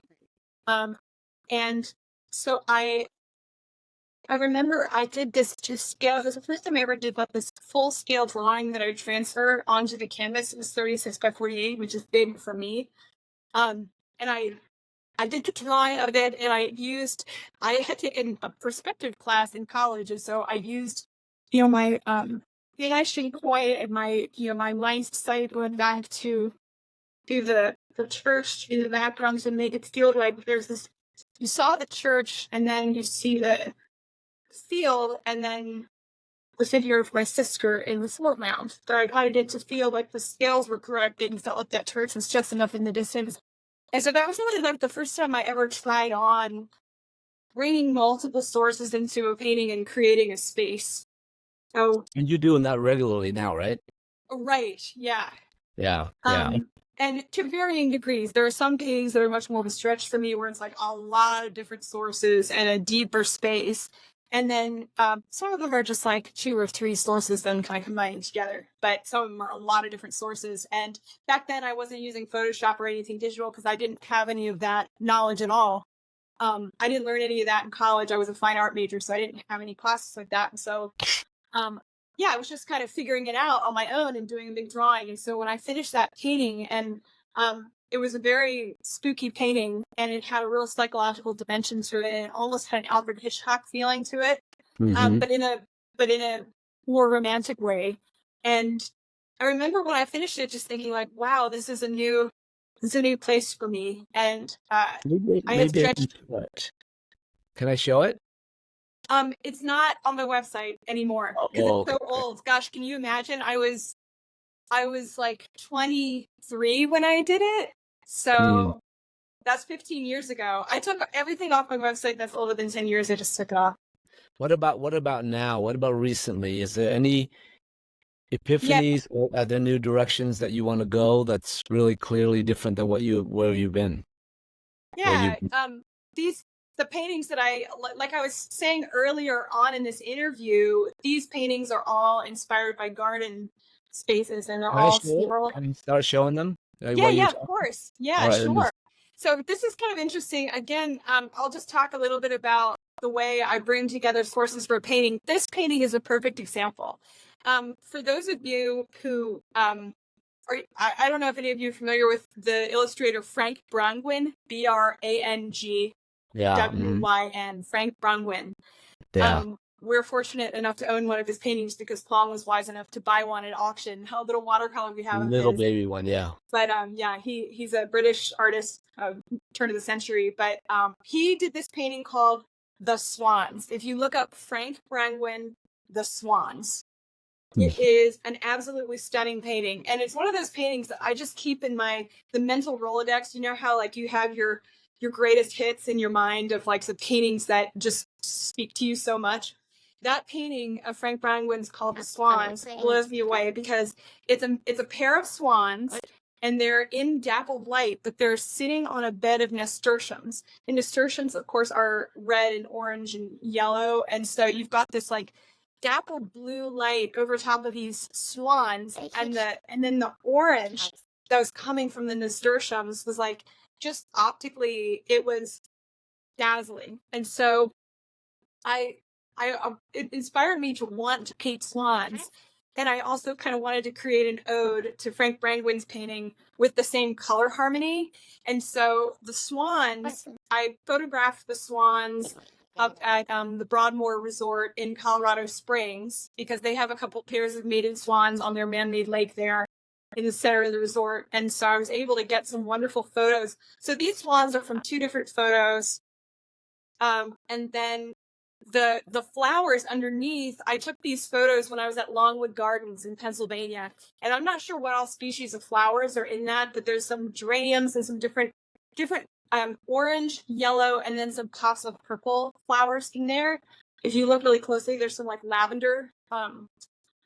And so I remember I did this just scale. It was the first time I ever did this full scale drawing that I transferred onto the canvas. It was 36 by 48, which is big for me. And I did the drawing of it, and I had taken a perspective class in college, and so I used, my the ice point and my line of sight going back to the church in the background to make it feel like there's this. You saw the church, and then you see the field, and then the figure of my sister in the foreground. So I kind of did to feel like the scales were correct and felt like that church was just enough in the distance. And so that was really like the first time I ever tried on bringing multiple sources into a painting and creating a space. So, And you're doing that regularly now, right? right, yeah. Yeah. And to varying degrees, there are some paintings that are much more of a stretch for me, where it's like a lot of different sources and a deeper space. And then some of them are just like 2 or 3 sources then kind of combining together. But some of them are a lot of different sources. And back then I wasn't using Photoshop or anything digital because I didn't have any of that knowledge at all. I didn't learn any of that in college. I was a fine art major, so I didn't have any classes like that. And so, yeah, I was just kind of figuring it out on my own and doing a big drawing. And so when I finished that painting, and it was a very spooky painting, and it had a real psychological dimension to it, and it almost had an Alfred Hitchcock feeling to it, but in a more romantic way. And I remember when I finished it, just thinking like, "Wow, this is a new place for me." And I had stretched. Can I show it? It's not on my website anymore because it's so old. Gosh, can you imagine? I was like 23 when I did it. So that's 15 years ago. I took everything off my website that's older than 10 years. I just took it off. What about now? What about recently? Is there any epiphanies or are there new directions that you want to go that's really clearly different than where you've been? Yeah. The paintings that like I was saying earlier on in this interview, these paintings are all inspired by garden spaces, and they're all floral. Can you start showing them? Yeah, of course. Yeah, right, sure. So this is kind of interesting. Again, I'll just talk a little bit about the way I bring together sources for a painting. This painting is a perfect example. For those of you who I don't know if any of you are familiar with the illustrator Frank Brangwyn, Brangwyn. Frank Brangwyn. Yeah. We're fortunate enough to own one of his paintings because Plong was wise enough to buy one at auction. A little watercolor we have. Little baby one, yeah. But yeah, he's a British artist of turn of the century. But he did this painting called The Swans. If you look up Frank Brangwyn, The Swans, it is an absolutely stunning painting. And it's one of those paintings that I just keep in the mental Rolodex. You know how like you have your greatest hits in your mind of like the paintings that just speak to you so much. That painting of Frank Brangwyn's called The Swans blows me away because it's a pair of swans, and they're in dappled light, but they're sitting on a bed of nasturtiums. And nasturtiums, of course, are red and orange and yellow, and so you've got this like dappled blue light over top of these swans, and then the orange that was coming from the nasturtiums was like just optically, it was dazzling. And so it inspired me to want to paint swans. And I also kind of wanted to create an ode to Frank Brangwyn's painting with the same color harmony. And so the swans, I photographed the swans up at the Broadmoor Resort in Colorado Springs, because they have a couple pairs of mated swans on their man-made lake there in the center of the resort. And so I was able to get some wonderful photos. So these swans are from 2 different photos. And then the flowers underneath, I took these photos when I was at Longwood Gardens in Pennsylvania, and I'm not sure what all species of flowers are in that, but there's some geraniums and some different orange, yellow, and then some puffs of purple flowers in there. If you look really closely, there's some like lavender,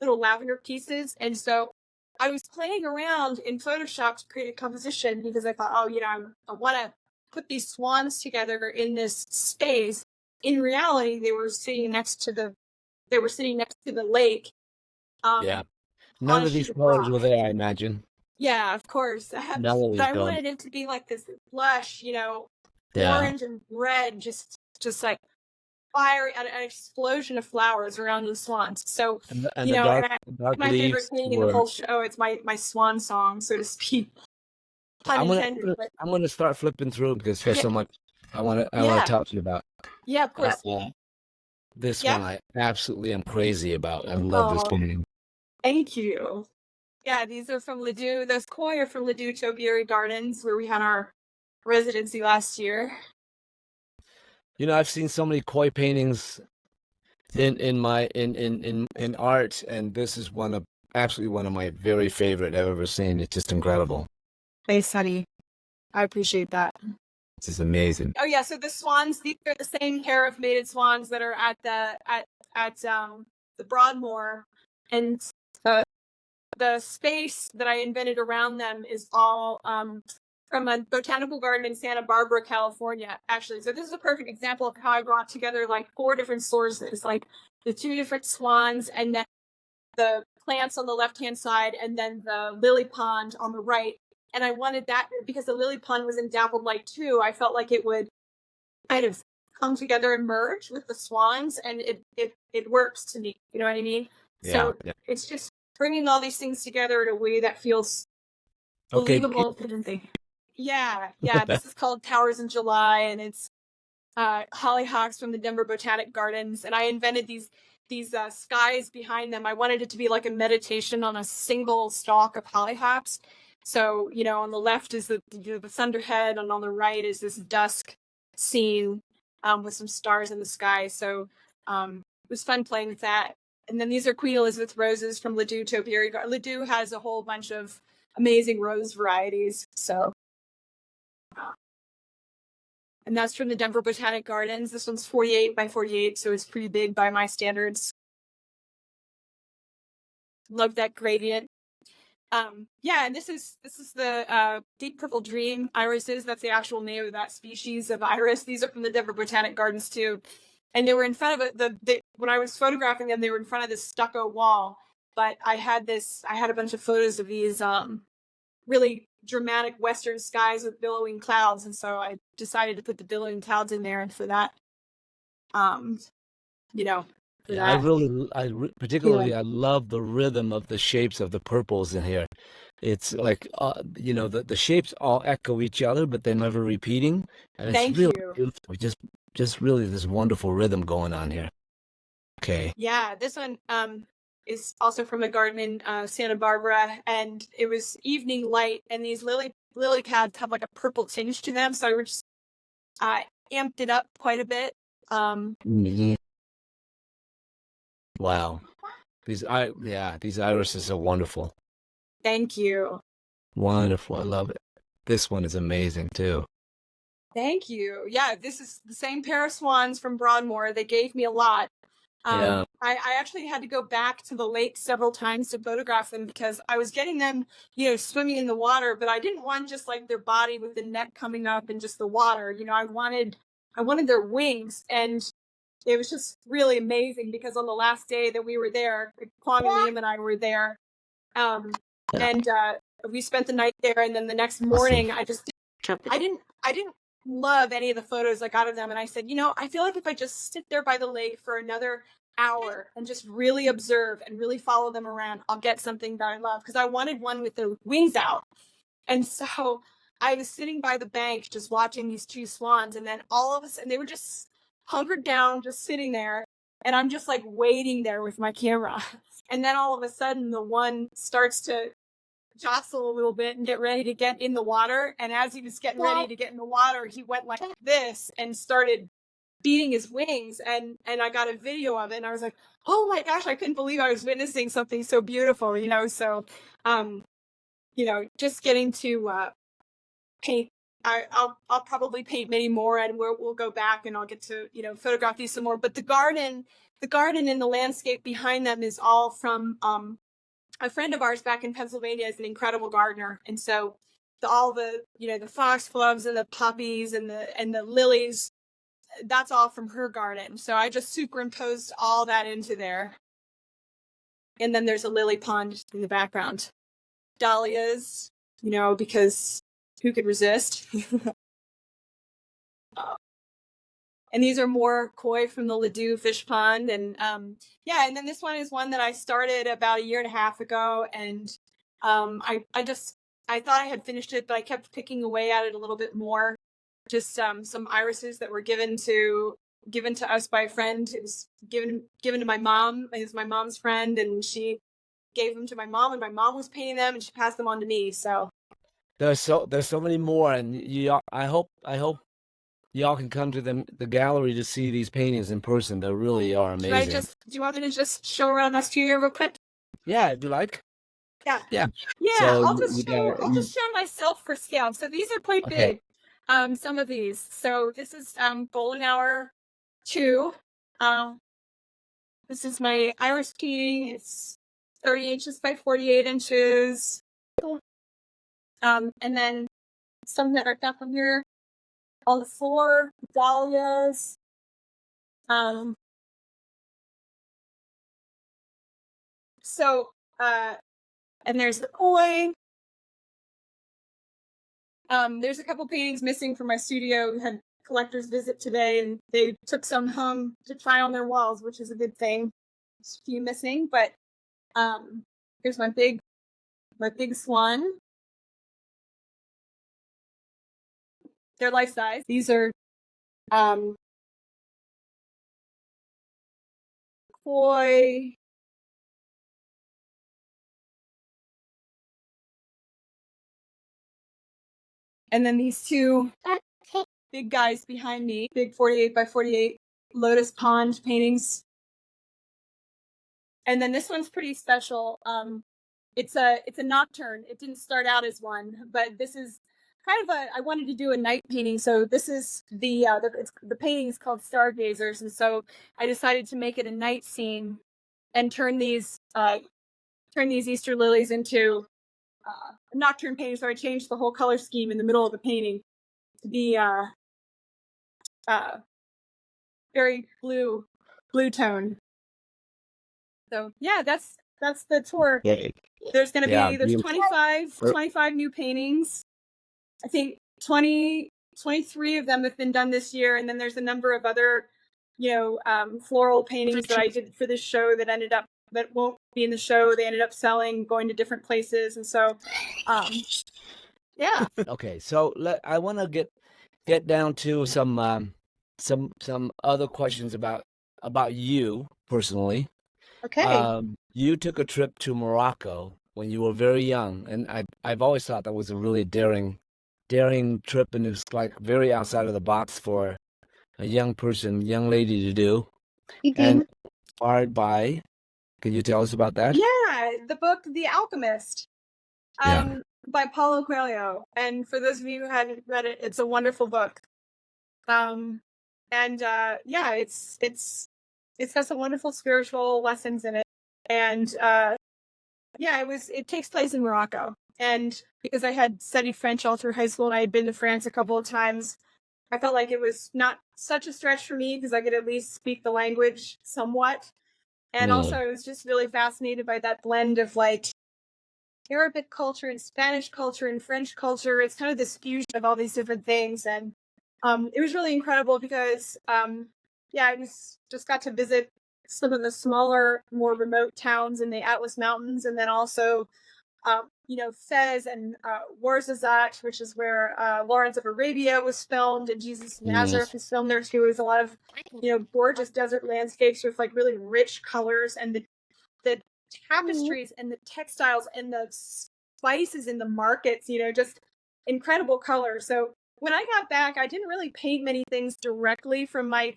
little lavender pieces. And so I was playing around in Photoshop to create a composition, because I thought, I want to put these swans together in this space. In reality, they were sitting next to the lake. Yeah. None of these colors were there, I imagine. Yeah, of course. None of But I these wanted it to be like this blush, Yeah. orange and red, just like fire, an explosion of flowers around the swans. So, And the dark my favorite leaves painting in the whole show, it's my swan song, so to speak. Pun intended. I'm gonna start flipping through, because there's so much I want to talk to you about. Yeah, of course. This one I absolutely am crazy about. I love this painting. Thank you. Yeah, these are from Ladue. Those koi are from Ladue Topiary Gardens, where we had our residency last year. I've seen so many koi paintings in art, and this is absolutely one of my very favorite I've ever seen. It's just incredible. Thanks, honey. I appreciate that. This is amazing. Oh yeah, so the swans, these are the same pair of mated swans that are at the Broadmoor, and the space that I invented around them is all from a botanical garden in Santa Barbara, California, actually. So this is a perfect example of how I brought together like 4 different sources, like the 2 different swans, and then the plants on the left-hand side, and then the lily pond on the right. And I wanted that because the lily pond was in dappled light too. I felt like it would kind of come together and merge with the swans, and it works to me. You know what I mean? Yeah, so it's just bringing all these things together in a way that feels believable. Yeah. This is called Towers in July, and it's hollyhocks from the Denver Botanic Gardens. And I invented these skies behind them. I wanted it to be like a meditation on a single stalk of hollyhocks. So, on the left is the thunderhead, and on the right is this dusk scene with some stars in the sky. So it was fun playing with that. And then these are Queen Elizabeth roses from Ladue Topiary. Ladue has a whole bunch of amazing rose varieties. So, and that's from the Denver Botanic Gardens. This one's 48 by 48, so it's pretty big by my standards. Love that gradient. And this is the deep purple dream irises. That's the actual name of that species of iris. These are from the Denver Botanic Gardens too, and they were in front of when I was photographing them, they were in front of this stucco wall. But I had a bunch of photos of these really dramatic western skies with billowing clouds, and so I decided to put the billowing clouds in there, and for that, particularly I love the rhythm of the shapes of the purples in here. It's like the shapes all echo each other, but they're never repeating, and it's really beautiful. Just really this wonderful rhythm going on here. Okay. Yeah, this one is also from a garden in Santa Barbara, and it was evening light, and these lily pads have like a purple tinge to them, so I just amped it up quite a bit. Wow. These irises are wonderful. Thank you. Wonderful. I love it. This one is amazing too. Thank you. Yeah, this is the same pair of swans from Broadmoor. They gave me a lot. I actually had to go back to the lake several times to photograph them, because I was getting them, swimming in the water, but I didn't want just like their body with the neck coming up and just the water. I wanted their wings, and it was just really amazing, because on the last day that we were there, Kwame, Liam, and I were there, and we spent the night there, and then the next morning, I didn't love any of the photos I got of them. And I said, I feel like if I just sit there by the lake for another hour and just really observe and really follow them around, I'll get something that I love. Because I wanted one with the wings out. And so I was sitting by the bank just watching these two swans. And then all of a sudden they were just hunkered down, just sitting there. And I'm just like waiting there with my camera. And then all of a sudden the one starts to jostle a little bit and get ready to get in the water. And as he was getting ready to get in the water, he went like this and started beating his wings. And I got a video of it, and I was like, oh my gosh, I couldn't believe I was witnessing something so beautiful, So, just getting to paint. I'll probably paint many more, and we'll go back and I'll get to photograph these some more. But the garden and the landscape behind them is all from a friend of ours back in Pennsylvania is an incredible gardener. And so all the foxgloves and the poppies and the lilies, that's all from her garden. So I just superimposed all that into there. And then there's a lily pond in the background. Dahlias, because who could resist? And these are more koi from the Ladue fish pond. And and then this one is one that I started about 1.5 years ago. And I thought I had finished it, but I kept picking away at it a little bit more. Just some irises that were given to us by a friend. It was given to my mom. It was my mom's friend, and she gave them to my mom, and my mom was painting them, and she passed them on to me. So there's so many more, and I hope y'all can come to the gallery to see these paintings in person. They really are amazing. Do you want me to just show around us to you real quick? Yeah, do you like? Yeah. Yeah. So I'll just show myself for scale. So these are quite big. Some of these. So this is golden hour 2. This is my iris painting. It's 30 inches by 48 inches. And then some that are down from here on the floor, dahlias. And there's the koi. There's a couple paintings missing from my studio. We had collectors visit today, and they took some home to try on their walls, which is a good thing. There's a few missing, but here's my big swan. They're life size. These are koi. And then these two big guys behind me, big 48 by 48 lotus pond paintings. And then this one's pretty special. It's a nocturne. It didn't start out as one, but this is kind of I wanted to do a night painting. So this is the painting is called Stargazers, and so I decided to make it a night scene and turn these Easter lilies into a nocturne painting. So I changed the whole color scheme in the middle of the painting to be very blue tone. So yeah, that's the tour. Yeah. There's going to be there's 25 new paintings. I think 23 of them have been done this year, and then there's a number of other floral paintings that I did for this show that won't be in the show. They ended up selling, going to different places, and so yeah. Okay, so I want to get down to some other questions about you personally. Okay. You took a trip to Morocco when you were very young, and I've always thought that was a really daring trip, and it was like very outside of the box for a young lady to do. And inspired by, can you tell us about that? Yeah, the book The Alchemist. By Paulo Coelho. And for those of you who hadn't read it, it's a wonderful book. It's got some wonderful spiritual lessons in it. And it takes place in Morocco. And because I had studied French all through high school and I had been to France a couple of times, I felt like it was not such a stretch for me because I could at least speak the language somewhat. And also I was just really fascinated by that blend of like Arabic culture and Spanish culture and French culture. It's kind of this fusion of all these different things. And It was really incredible because, yeah, I just got to visit some of the smaller, more remote towns in the Atlas Mountains, and then also, Fez and Ouarzazate, which is where Lawrence of Arabia was filmed, and Jesus of Nazareth Yes. was filmed there too. It was a lot of, gorgeous desert landscapes with like really rich colors, and the tapestries and the textiles and the spices in the markets, just incredible colors. So when I got back, I didn't really paint many things directly from my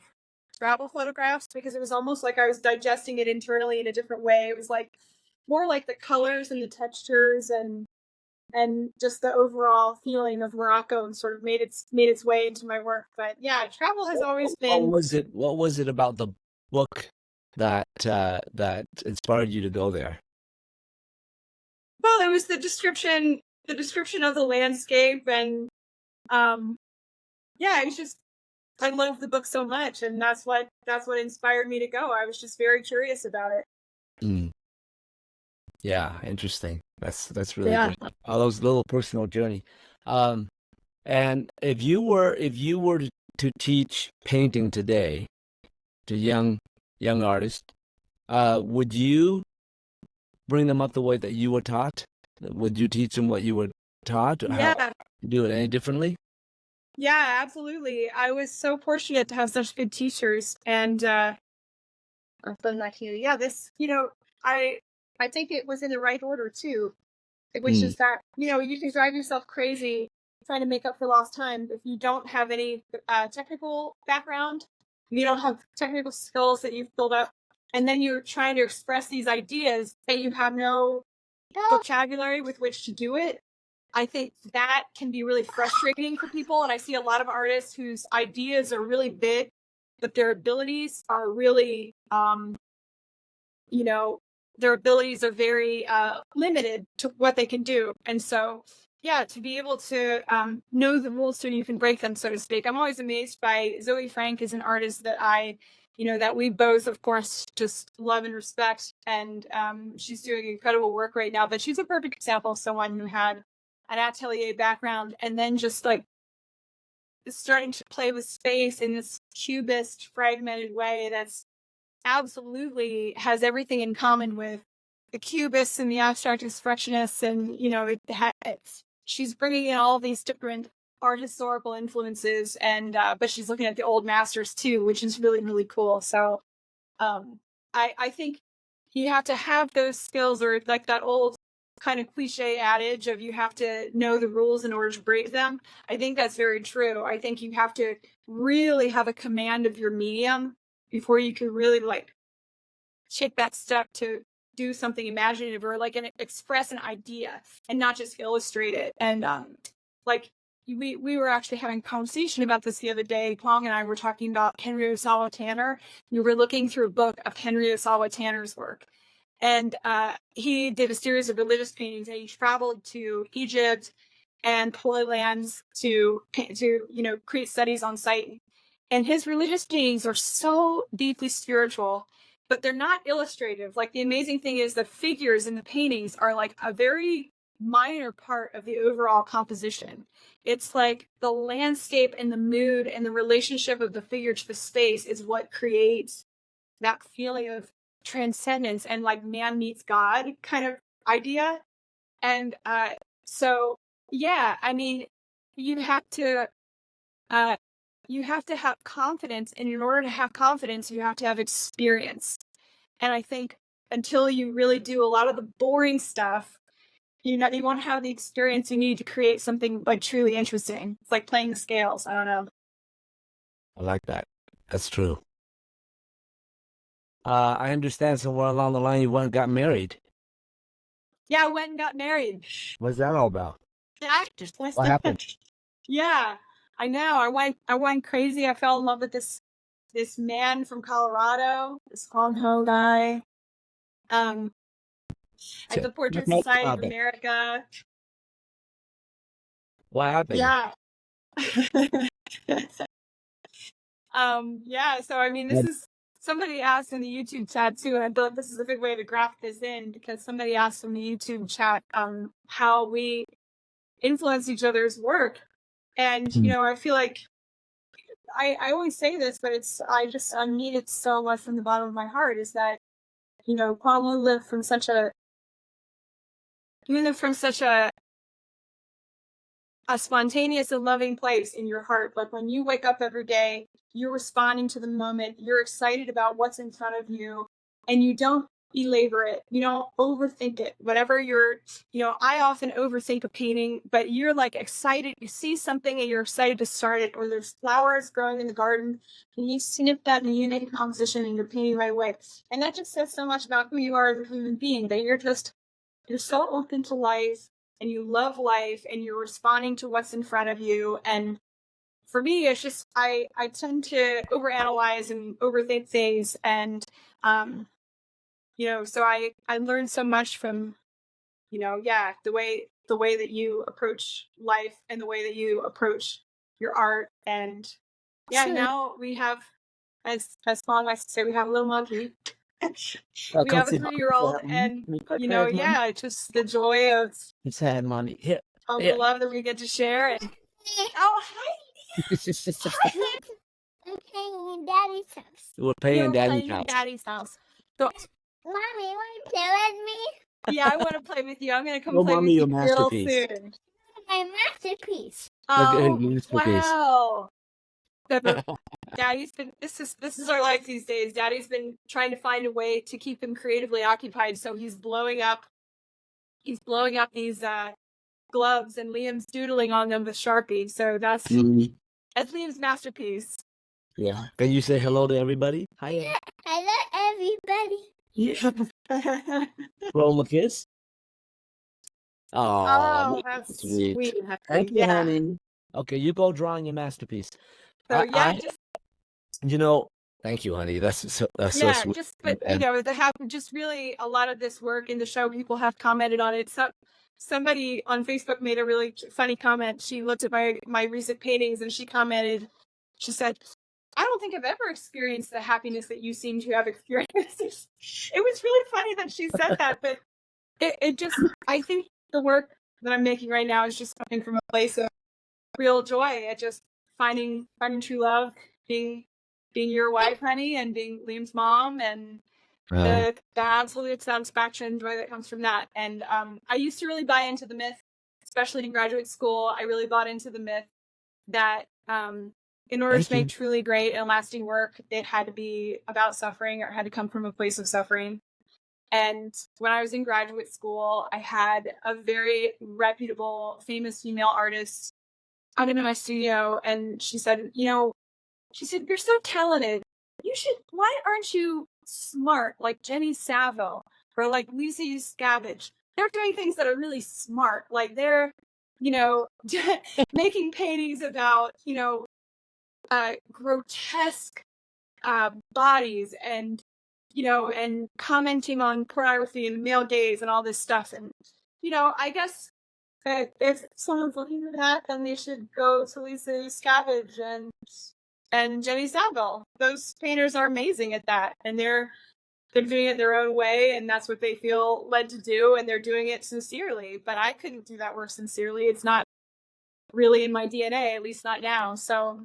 travel photographs because it was almost like I was digesting it internally in a different way. It was like more like the colors and the textures and just the overall feeling of Morocco, and sort of made its way into my work. But yeah, travel has always What been. was it? What was it about the book that inspired you to go there? Well, it was the description of the landscape, and um yeah, it was just, I love the book so much, and that's what inspired me to go. I was just very curious about it. Mm, yeah, interesting. That's really Yeah. good. All those little personal journey. Um, and if you were to teach painting today to young artists, would you bring them up the way that you were taught? Would you teach them what you were taught? Or how Yeah. do it any differently? Yeah, absolutely. I was so fortunate to have such good teachers, and from that here. Yeah, this, I think it was in the right order too, which Mm, is that, you can drive yourself crazy trying to make up for lost time if you don't have any technical background, if you don't have technical skills that you've built up, and then you're trying to express these ideas and you have no vocabulary with which to do it. I think that can be really frustrating for people. And I see a lot of artists whose ideas are really big, but their abilities are really, you know, their abilities are very limited to what they can do. And so, yeah, to be able to know the rules so you can break them, so to speak. I'm always amazed by Zoe Frank is an artist that that we both, of course, just love and respect. And she's doing incredible work right now. But she's a perfect example of someone who had an atelier background and then just like starting to play with space in this cubist, fragmented way that's absolutely has everything in common with the cubists and the abstract expressionists, and she's bringing in all these different art historical influences, and but she's looking at the old masters too, which is really really cool. So I think you have to have those skills, or like that old kind of cliche adage of you have to know the rules in order to break them. I think that's very true. I think you have to really have a command of your medium before you can really like take that step to do something imaginative, or like express an idea and not just illustrate it. And like we were actually having a conversation about this the other day. Pong and I were talking about Henry Osawa Tanner. We were looking through a book of Henry Osawa Tanner's work, and he did a series of religious paintings, and he traveled to Egypt and Holy Lands to create studies on site. And his religious paintings are so deeply spiritual, but they're not illustrative. Like, the amazing thing is the figures in the paintings are like a very minor part of the overall composition. It's like the landscape and the mood and the relationship of the figure to the space is what creates that feeling of transcendence and like man meets God kind of idea. And so yeah, I mean, you have to uh you have to have confidence, and in order to have confidence you have to have experience. And I think until you really do a lot of the boring stuff, you want to have the experience you need to create something like truly interesting. It's like playing the scales. I don't know. I like that. That's true. I understand somewhere along the line you went and got married. Yeah, I went and got married. What's that all about? Yeah, just What happened? yeah, I know. I went crazy. I fell in love with this man from Colorado, this Hong Ho guy. Um, at the Portrait No Society of comment. America. What happened? Yeah. Yeah, so I mean, this And- is somebody asked in the YouTube chat too, and I thought this is a good way to graph this in, because somebody asked in the YouTube chat how we influence each other's work. And Hmm. I feel like I always say this, but I mean it so much from the bottom of my heart is that, Paulo lived from such a you live from such a spontaneous and loving place in your heart. Like when you wake up every day, you're responding to the moment, you're excited about what's in front of you, and you don't belabor it. You don't overthink it. Whatever I often overthink a painting, but you're like excited. You see something and you're excited to start it, or there's flowers growing in the garden, and you snip that and you make a composition and you're painting right away. And that just says so much about who you are as a human being, that you're so open to life and you love life and you're responding to what's in front of you. And for me, it's just I tend to overanalyze and overthink things, and so I learned so much from the way that you approach life and the way that you approach your art. And now we have, as Paul likes to say, we have a little monkey. We have a 3-year-old, and just the joy of It's had money. Here. the love that we get to share. And oh, hi. I'm playing in Daddy's house. We're paying Daddy's Daddy's house. So Mommy, want to play with me? yeah, I want to play with you. I'm gonna come Go play with mommy you your real masterpiece. soon. My masterpiece. Oh, masterpiece. wow. Daddy's been this is our life these days. Daddy's been trying to find a way to keep him creatively occupied, so he's blowing up these gloves, and Liam's doodling on them with Sharpie. So that's Liam's masterpiece. Yeah. Can you say hello to everybody? Hi. Yeah, hello everybody. Yeah. Roll a kiss. Oh, that's sweet. Thank you, honey. Okay, you go drawing your masterpiece. So Thank you, honey. That's so sweet. just really a lot of this work in the show, people have commented on it. So somebody on Facebook made a really funny comment. She looked at my recent paintings and she commented. She said, "I don't think I've ever experienced the happiness that you seem to have experienced." It was really funny that she said that, but it just, I think the work that I'm making right now is just coming from a place of real joy at just finding true love, being your wife, honey, and being Liam's mom, and the absolute satisfaction and joy that comes from that. And I used to really buy into the myth, especially in graduate school. I really bought into the myth that in order to make truly great and lasting work, it had to be about suffering, or it had to come from a place of suffering. And when I was in graduate school, I had a very reputable, famous female artist out in my studio, and she said, "You're so talented. Why aren't you smart like Jenny Saville or like Lucy Scabbage? They're doing things that are really smart. Like they're, making paintings about, grotesque bodies, and, and commenting on pornography and male gaze and all this stuff. And, I guess if someone's looking at that, then they should go to Lisa Scabbage and Jenny Saville. Those painters are amazing at that, and they're doing it their own way, and that's what they feel led to do, and they're doing it sincerely. But I couldn't do that work sincerely. It's not really in my DNA, at least not now. So,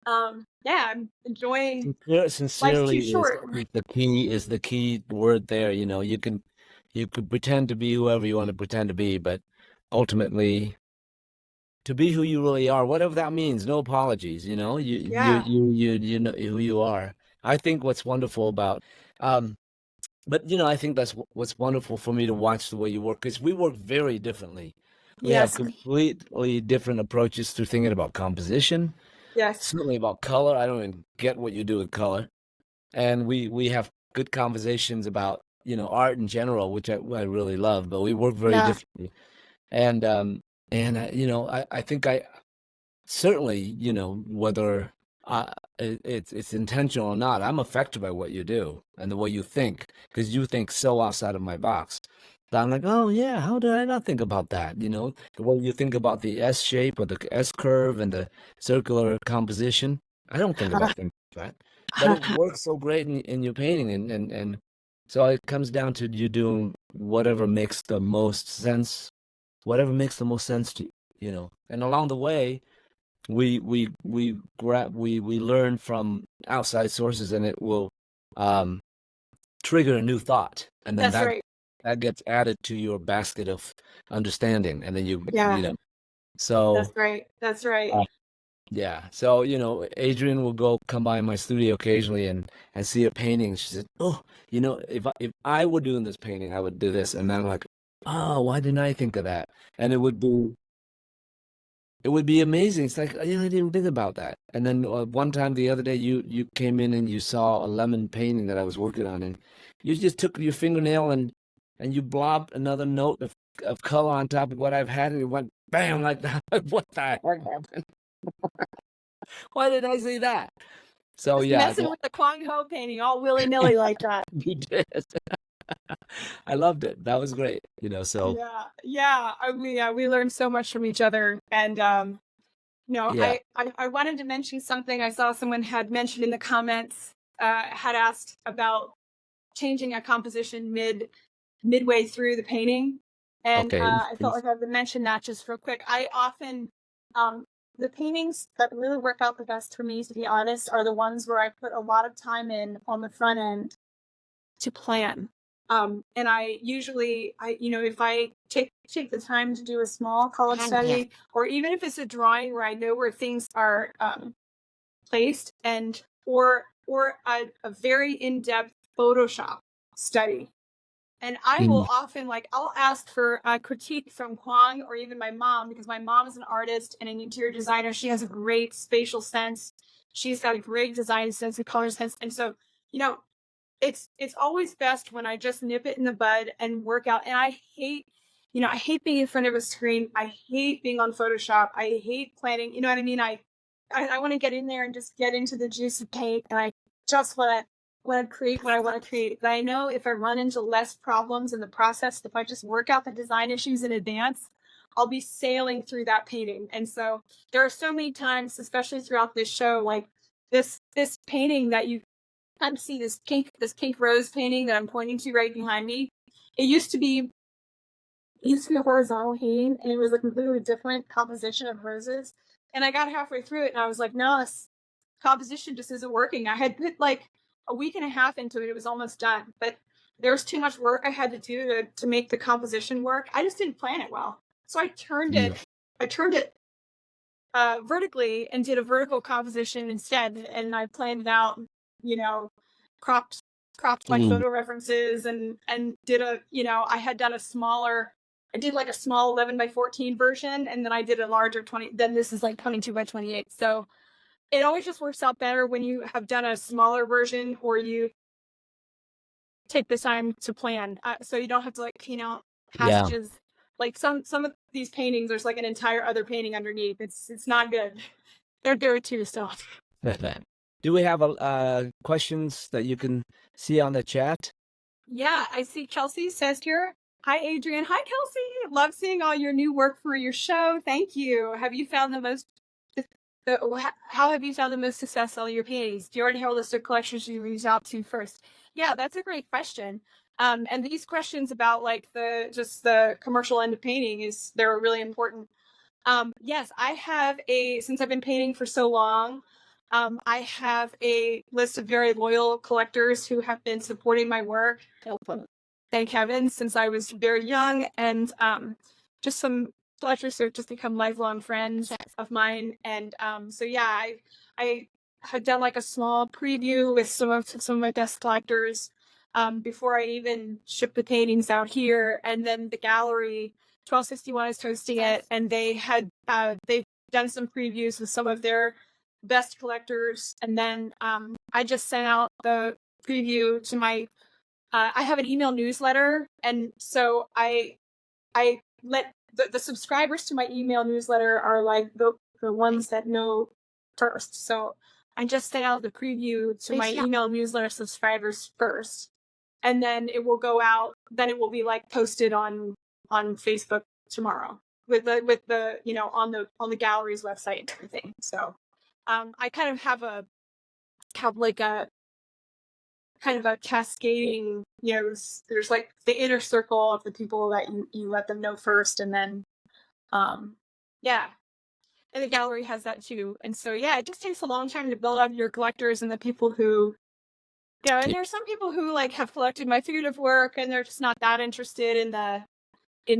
I'm enjoying. Sincerely Life's too short. is the key word there. You could pretend to be whoever you want to pretend to be, but ultimately, to be who you really are, whatever that means, no apologies. You know who you are. I think what's wonderful about, but I think that's what's wonderful for me to watch the way you work, because we work very differently. We have completely different approaches to thinking about composition. Yes. Certainly about color. I don't even get what you do with color. And we have good conversations about, art in general, which I really love, but we work very differently. And I think I certainly, whether it's intentional or not, I'm affected by what you do and the way you think, because you think so outside of my box. So I'm like, oh yeah, how did I not think about that? The way you think about the S shape or the S curve and the circular composition. I don't think about things like that, but it works so great in your painting, and so it comes down to you doing whatever makes the most sense to you, and along the way, we learn from outside sources, and it will trigger a new thought, and then That's right. that gets added to your basket of understanding, and then you Yeah, know. So that's right. That's right. yeah, so Adrienne will come by my studio occasionally and see a painting. She said, "Oh, if I were doing this painting, I would do this." And I'm like, "Oh, why didn't I think of that?" And it would be amazing. It's like, I didn't even think about that. And then one time the other day, you came in and you saw a lemon painting that I was working on, and you just took your fingernail and you blobbed another note of color on top of what I've had, and it went bam like that. What the heck happened? Why did I say that? So Just yeah, messing with the Kwang Ho painting all willy nilly like that. you did. I loved it. That was great. So Yeah. We learned so much from each other, and yeah. I wanted to mention something. I saw someone had mentioned in the comments, had asked about changing a composition midway through the painting, and Okay. I felt like I would mention that just real quick. I often the paintings that really work out the best for me, to be honest, are the ones where I put a lot of time in on the front end to plan. And I usually, if I take the time to do a small color study, or even if it's a drawing where I know where things are placed, and or a very in-depth Photoshop study. And I will Mm, often, I'll ask for a critique from Kwang or even my mom, because my mom is an artist and an interior designer. She has a great spatial sense. She's got a great design sense and color sense. And so, you know, it's always best when I just nip it in the bud and work out. And I hate being in front of a screen. I hate being on Photoshop. I hate planning. You know what I mean? I want to get in there and just get into the juice of paint, and I just want to create what I want to create. But I know if I run into less problems in the process, if I just work out the design issues in advance, I'll be sailing through that painting. And so there are so many times, especially throughout this show, like this painting that you kind of see, this pink rose painting that I'm pointing to right behind me. It used to be a horizontal painting, and it was a completely different composition of roses. And I got halfway through it, and I was like, no, this composition just isn't working. I had put like a week and a half into it; it was almost done, but there was too much work I had to do to make the composition work. I just didn't plan it well, so I turned yeah. it vertically and did a vertical composition instead. And I planned it out, you know, cropped like Mm, photo references, and did I had done I did like a small 11 by 14 version, and then I did a larger 20. Then this is like 22 by 28. So it always just works out better when you have done a smaller version, or you take the time to plan, so you don't have to like paint out yeah. passages. Like some of these paintings, there's like an entire other painting underneath. It's not good. They're there too still. Do we have questions that you can see on the chat? Yeah, I see Kelsey says here. Hi, Adrienne. Hi, Kelsey. Love seeing all your new work for your show. Thank you. Have you found how have you found the most success on your paintings? Do you already have a list of collections you reach out to first? Yeah, that's a great question. And these questions about like the commercial end of painting they're really important. Yes, I have since I've been painting for so long, I have a list of very loyal collectors who have been supporting my work. Thank heaven, since I was very young, and just some collectors who have just become lifelong friends of mine. And so yeah, I had done like a small preview with some of my best collectors before I even shipped the paintings out here, and then the gallery 1261 is hosting it, and they've done some previews with some of their best collectors, and then I just sent out the preview to my I have an email newsletter, and so I let the subscribers to my email newsletter are like the ones that know first. So I just sent out the preview to my email newsletter subscribers first, and then it will go out. Then it will be like posted on Facebook tomorrow with the on the gallery's website and everything. So I kind of have like a kind of a cascading, there's like the inner circle of the people that you let them know first, and then yeah. and the gallery has that too. And so, yeah, it just takes a long time to build up your collectors and the people who, and there's some people who like have collected my figurative work and they're just not that interested in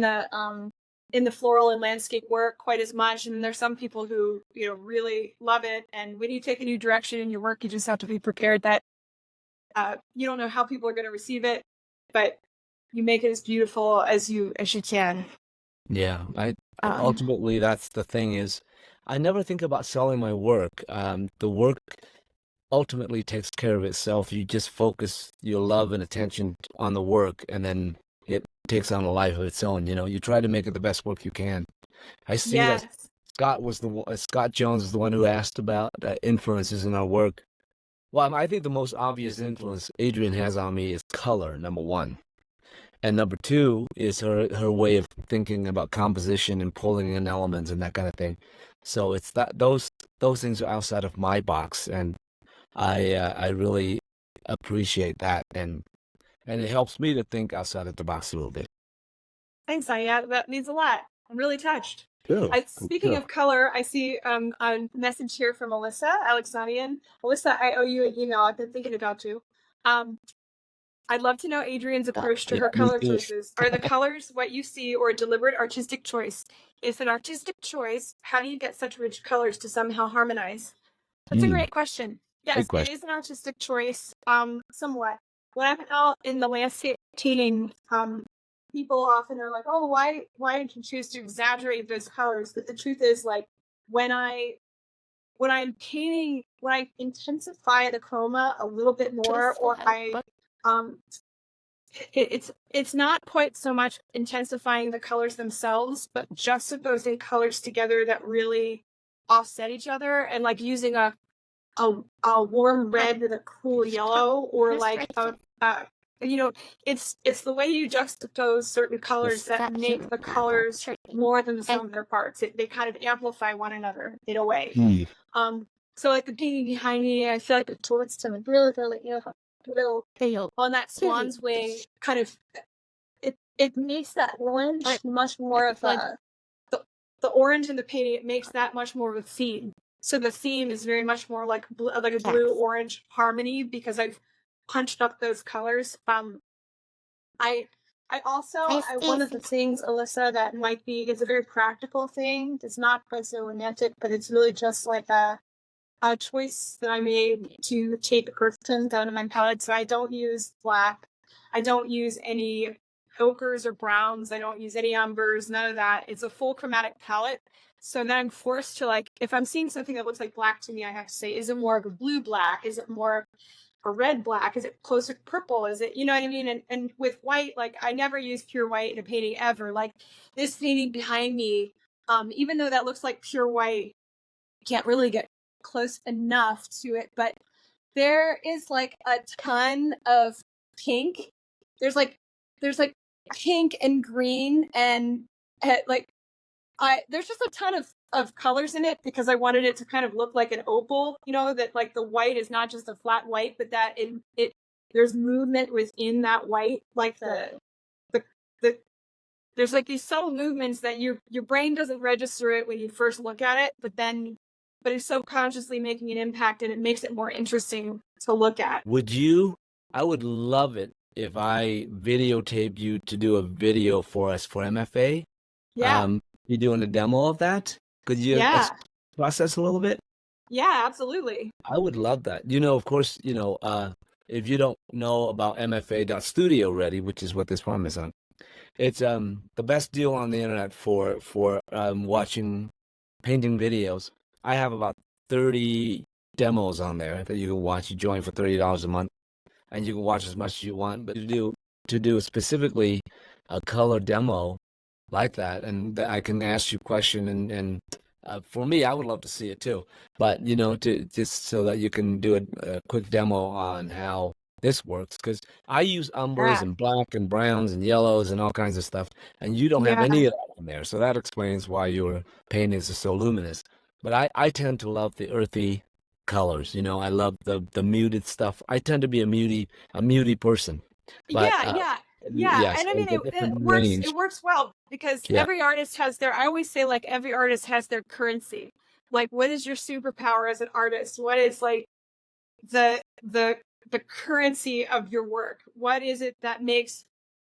the floral and landscape work quite as much. And there's some people who, really love it. And when you take a new direction in your work, you just have to be prepared that you don't know how people are going to receive it, but you make it as beautiful as you can. Yeah, ultimately that's the thing is, I never think about selling my work. The work ultimately takes care of itself. You just focus your love and attention on the work, and then it takes on a life of its own. You try to make it the best work you can. I see that Yes. Scott Jones is the one who asked about influences in our work. Well, I think the most obvious influence Adrienne has on me is color, number one. And number two is her way of thinking about composition and pulling in elements and that kind of thing. So it's those things are outside of my box, and I really appreciate that, and it helps me to think outside of the box a little bit. Thanks, Aya. That means a lot. I'm really touched. Sure. Speaking of color, I see a message here from Alyssa Alexandrian. Alyssa, I owe you an email. I've been thinking about you. I'd love to know Adrienne's approach to her color choices. Are the colors what you see or a deliberate artistic choice? If an artistic choice, how do you get such rich colors to somehow harmonize? That's a great question. Yes, it is an artistic choice, somewhat. When I'm out in the landscape painting, people often are like, "Oh, why did you choose to exaggerate those colors?" But the truth is, like, when I'm painting, when I intensify the chroma a little bit more, or it's not quite so much intensifying the colors themselves, but juxtaposing colors together that really offset each other, and like using a warm red with a cool yellow, or like it's the way you juxtapose certain colors that make the colors more than the sum of their parts. They kind of amplify one another in a way. So like the painting behind me, I feel like the towards some really little on that swan's wing, kind of it makes that orange much more of the orange in the painting. It makes that much more of a theme. So the theme is very much more like a blue-orange harmony, because I've punched up those colors. I also, one of the things, Alyssa, that might be, is a very practical thing. It's not quite so romantic, but it's really just like a choice that I made to take earth tones out of my palette. So I don't use black. I don't use any ochres or browns. I don't use any umbers, none of that. It's a full chromatic palette. So then I'm forced to, like, if I'm seeing something that looks like black to me, I have to say, is it more of a blue black? Is it more a red black? Is it closer to purple? Is it, you know what I mean? And with white, like, I never use pure white in a painting ever. Like this painting behind me, even though that looks like pure white, you can't really get close enough to it, but there is like a ton of pink. There's like pink and green and like there's just a ton of colors in it, because I wanted it to kind of look like an opal, that like the white is not just a flat white, but that it there's movement within that white, like the there's like these subtle movements that your brain doesn't register it when you first look at it, but it's subconsciously making an impact, and it makes it more interesting to look at. I would love it if I videotaped you to do a video for us for MFA. Yeah. You doing a demo of that? Could you process a little bit? Yeah, absolutely. I would love that. Of course, if you don't know about MFA.studio already, which is what this program is on, it's the best deal on the internet for watching painting videos. I have about 30 demos on there that you can watch. You join for $30 a month, and you can watch as much as you want. But to do specifically a color demo like that, and I can ask you a question, and for me, I would love to see it too. But to just so that you can do a quick demo on how this works, because I use umbers and black and browns and yellows and all kinds of stuff, and you don't have any of that in there. So that explains why your paintings are so luminous. But I tend to love the earthy colors. I love the muted stuff. I tend to be a moody person. But, yeah. And I mean, it works well, because every artist has I always say, like, every artist has their currency. Like, what is your superpower as an artist? What is like the the the currency of your work? What is it that makes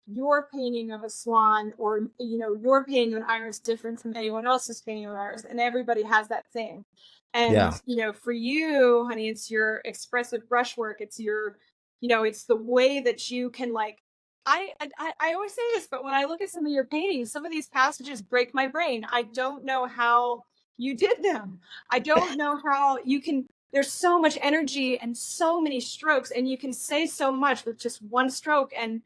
your painting of a swan, or your painting of an iris, different from anyone else's painting of an iris? And everybody has that thing. And Yeah. for you, honey, it's your expressive brushwork. It's your, it's the way that you can, like, I always say this, but when I look at some of your paintings, some of these passages break my brain. I don't know how you did them. I don't know how you can. There's so much energy and so many strokes, and you can say so much with just one stroke. And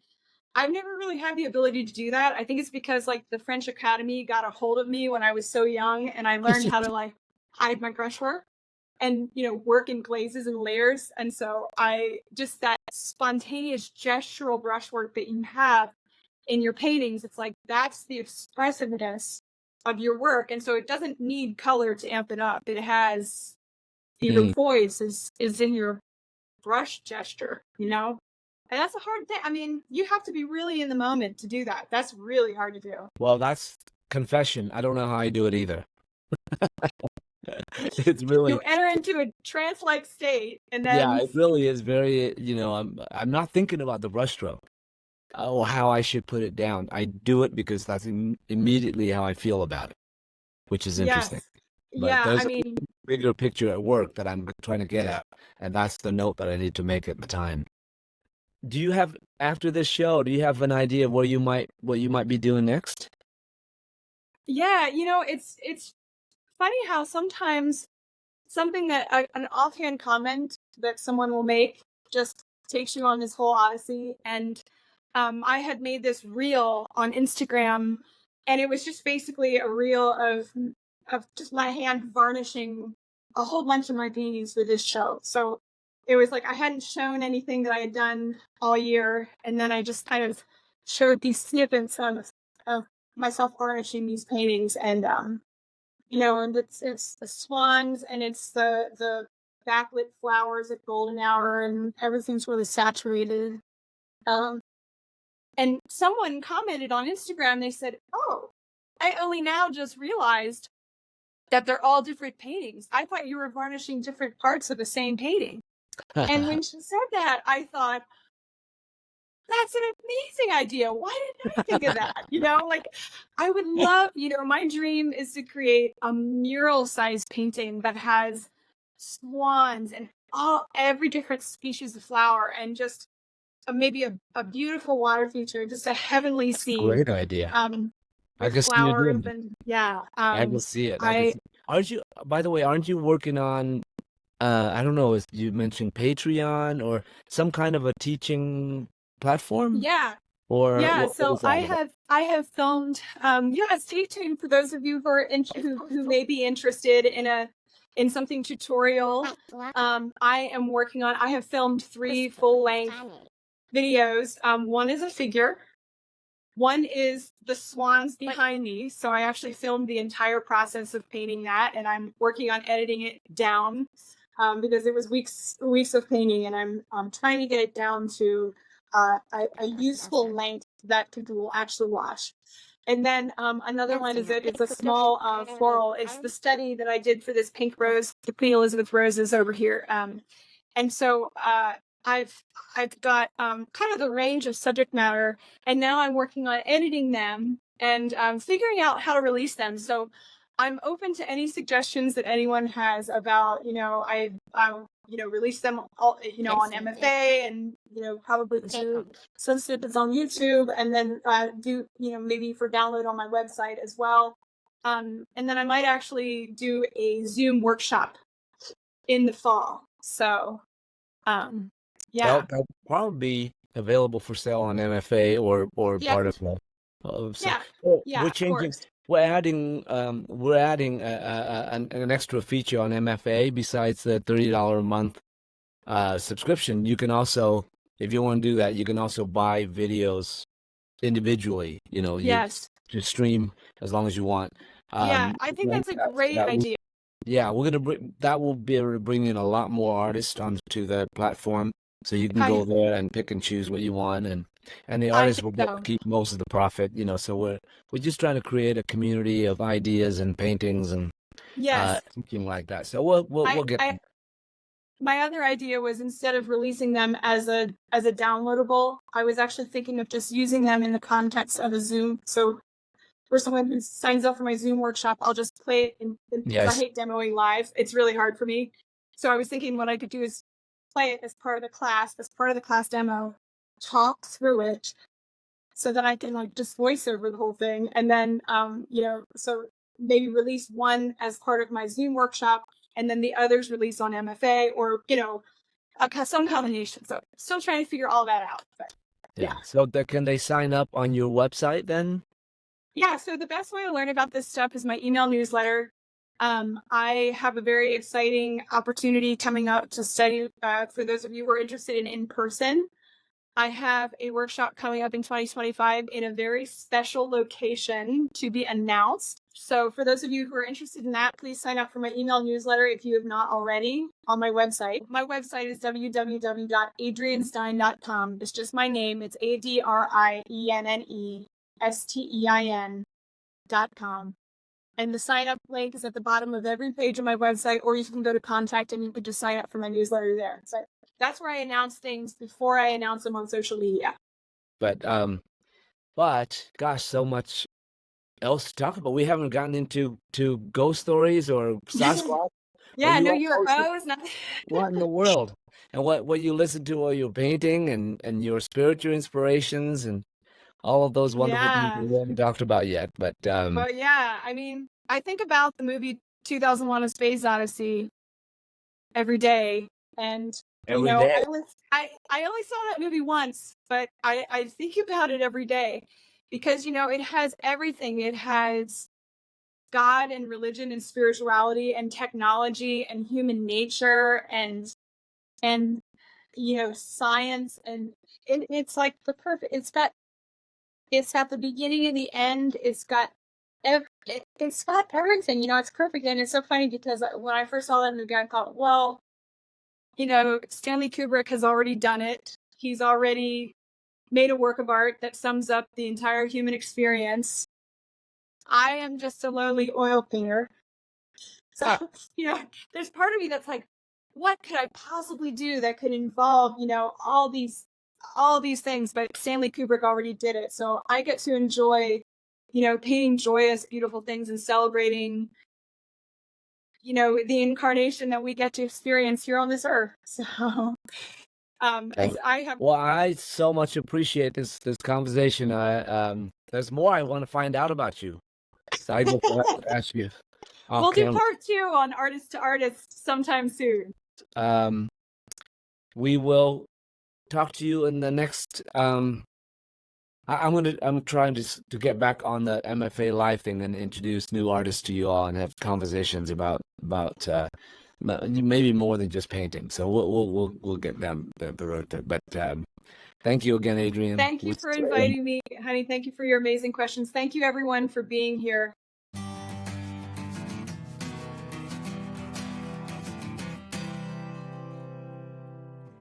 I've never really had the ability to do that. I think it's because, like, the French Academy got a hold of me when I was so young, and I learned how to, like, hide my brushwork and work in glazes and layers. And so I just, that spontaneous gestural brushwork that you have in your paintings, it's like that's the expressiveness of your work. And so it doesn't need color to amp it up. It has your voice is in your brush gesture, and that's a hard thing. I mean, you have to be really in the moment to do that. That's really hard to do. Well, that's confession. I don't know how I do it either. It's really, You enter into a trance-like state, and then yeah, it really is very, I'm not thinking about the brushstroke or how I should put it down. I do it because that's immediately how I feel about it, which is interesting. yes, But yeah. there's I a mean, bigger picture at work that I'm trying to get at, and that's the note that I need to make at the time. Do you have, after this show, do you have an idea of what you might be doing next? yeah, it's funny how sometimes something that an offhand comment that someone will make just takes you on this whole odyssey. And I had made this reel on Instagram, and it was just basically a reel of just my hand varnishing a whole bunch of my paintings for this show. So it was like I hadn't shown anything that I had done all year, and then I just kind of showed these snippets of myself varnishing these paintings. And and it's the swans, and it's the backlit flowers at golden hour, and everything's really saturated. Um, and someone commented on Instagram. They said, "Oh, I only now just realized that they're all different paintings. I thought you were varnishing different parts of the same painting." And when she said that, I thought, that's an amazing idea. Why didn't I think of that? Like, I would love, my dream is to create a mural sized painting that has swans and every different species of flower, and just maybe a beautiful water feature, just a heavenly scene. Great idea. I can with see you flowers doing it. and yeah. I can see it. Aren't you, by the way, aren't you working on, I don't know, you mentioned Patreon or some kind of a teaching platform? Yeah. Or Yeah, what so is that about? I have filmed. Stay tuned for those of you who are who may be interested in something tutorial. I am working on. I have filmed 3 full-length videos. One is a figure. One is the swans behind me. So I actually filmed the entire process of painting that, and I'm working on editing it down because it was weeks of painting, and I'm trying to get it down to a useful length that people will actually watch. And then another one is it's a small floral. It's the study that I did for this pink rose, the Queen Elizabeth roses over here. And so I've got kind of the range of subject matter, and now I'm working on editing them and figuring out how to release them. So I'm open to any suggestions that anyone has about, I release them all, on MFA, and probably do some snippets on YouTube, and then do maybe for download on my website as well. And then I might actually do a Zoom workshop in the fall. So yeah, That'll probably be available for sale on MFA or yeah, part of yeah, yeah, we're of changing. course. We're adding an extra feature on MFA besides the $30 a month subscription. You can also, if you want to do that, you can also buy videos individually. You Yes. just stream as long as you want. Yeah, I think that's a great idea. Yeah, we're that will be able to bring in a lot more artists onto the platform, so you can go there and pick and choose what you want, and the artists will get to keep most of the profit. So we're just trying to create a community of ideas and paintings, and Yes. Something like that. So we'll get. My other idea was, instead of releasing them as a downloadable, I was actually thinking of just using them in the context of a Zoom. So for someone who signs up for my Zoom workshop, I'll just play it because I hate demoing live. It's really hard for me. So I was thinking what I could do is play it as part of the class demo, talk through it, so that I can like just voice over the whole thing. And then, so maybe release one as part of my Zoom workshop, and then the others release on MFA, or, some combination. So still trying to figure all that out. But yeah. So can they sign up on your website then? Yeah. So the best way to learn about this stuff is my email newsletter. I have a very exciting opportunity coming up to study, for those of you who are interested in person. I have a workshop coming up in 2025 in a very special location to be announced. So for those of you who are interested in that, please sign up for my email newsletter if you have not already on my website. My website is www.adriennestein.com. It's just my name. It's ADRIENNESTEIN.com. And the sign up link is at the bottom of every page of my website, or you can go to contact and you can just sign up for my newsletter there. So that's where I announce things before I announce them on social media. But gosh, so much else to talk about. We haven't gotten into ghost stories or Sasquatch. Yeah, no UFOs. What in the world? And what you listen to while you're painting, and your spiritual inspirations, and all of those wonderful things we haven't talked about yet. But yeah, I mean, I think about the movie 2001: A Space Odyssey every day, and every day. I only saw that movie once, but I think about it every day, because it has everything. It has God and religion and spirituality and technology and human nature and science, and it's like the perfect. It's got the beginning and the end. It's got everything. It's perfect. And it's so funny because when I first saw that movie, I thought, well, Stanley Kubrick has already done it. He's already made a work of art that sums up the entire human experience. I am just a lowly oil painter. So, there's part of me that's like, what could I possibly do that could involve, all these things? But Stanley Kubrick already did it. So I get to enjoy, painting joyous, beautiful things and celebrating, the incarnation that we get to experience here on this earth. So, I so much appreciate this conversation. There's more I want to find out about you. So I will ask you. We'll do part 2 on Artist to Artist sometime soon. We will talk to you in the next. I'm trying to get back on the MFA live thing and introduce new artists to you all and have conversations about maybe more than just painting. So we'll get down the road there. But thank you again, Adrienne. Thank you for inviting me, honey. Thank you for your amazing questions. Thank you, everyone, for being here.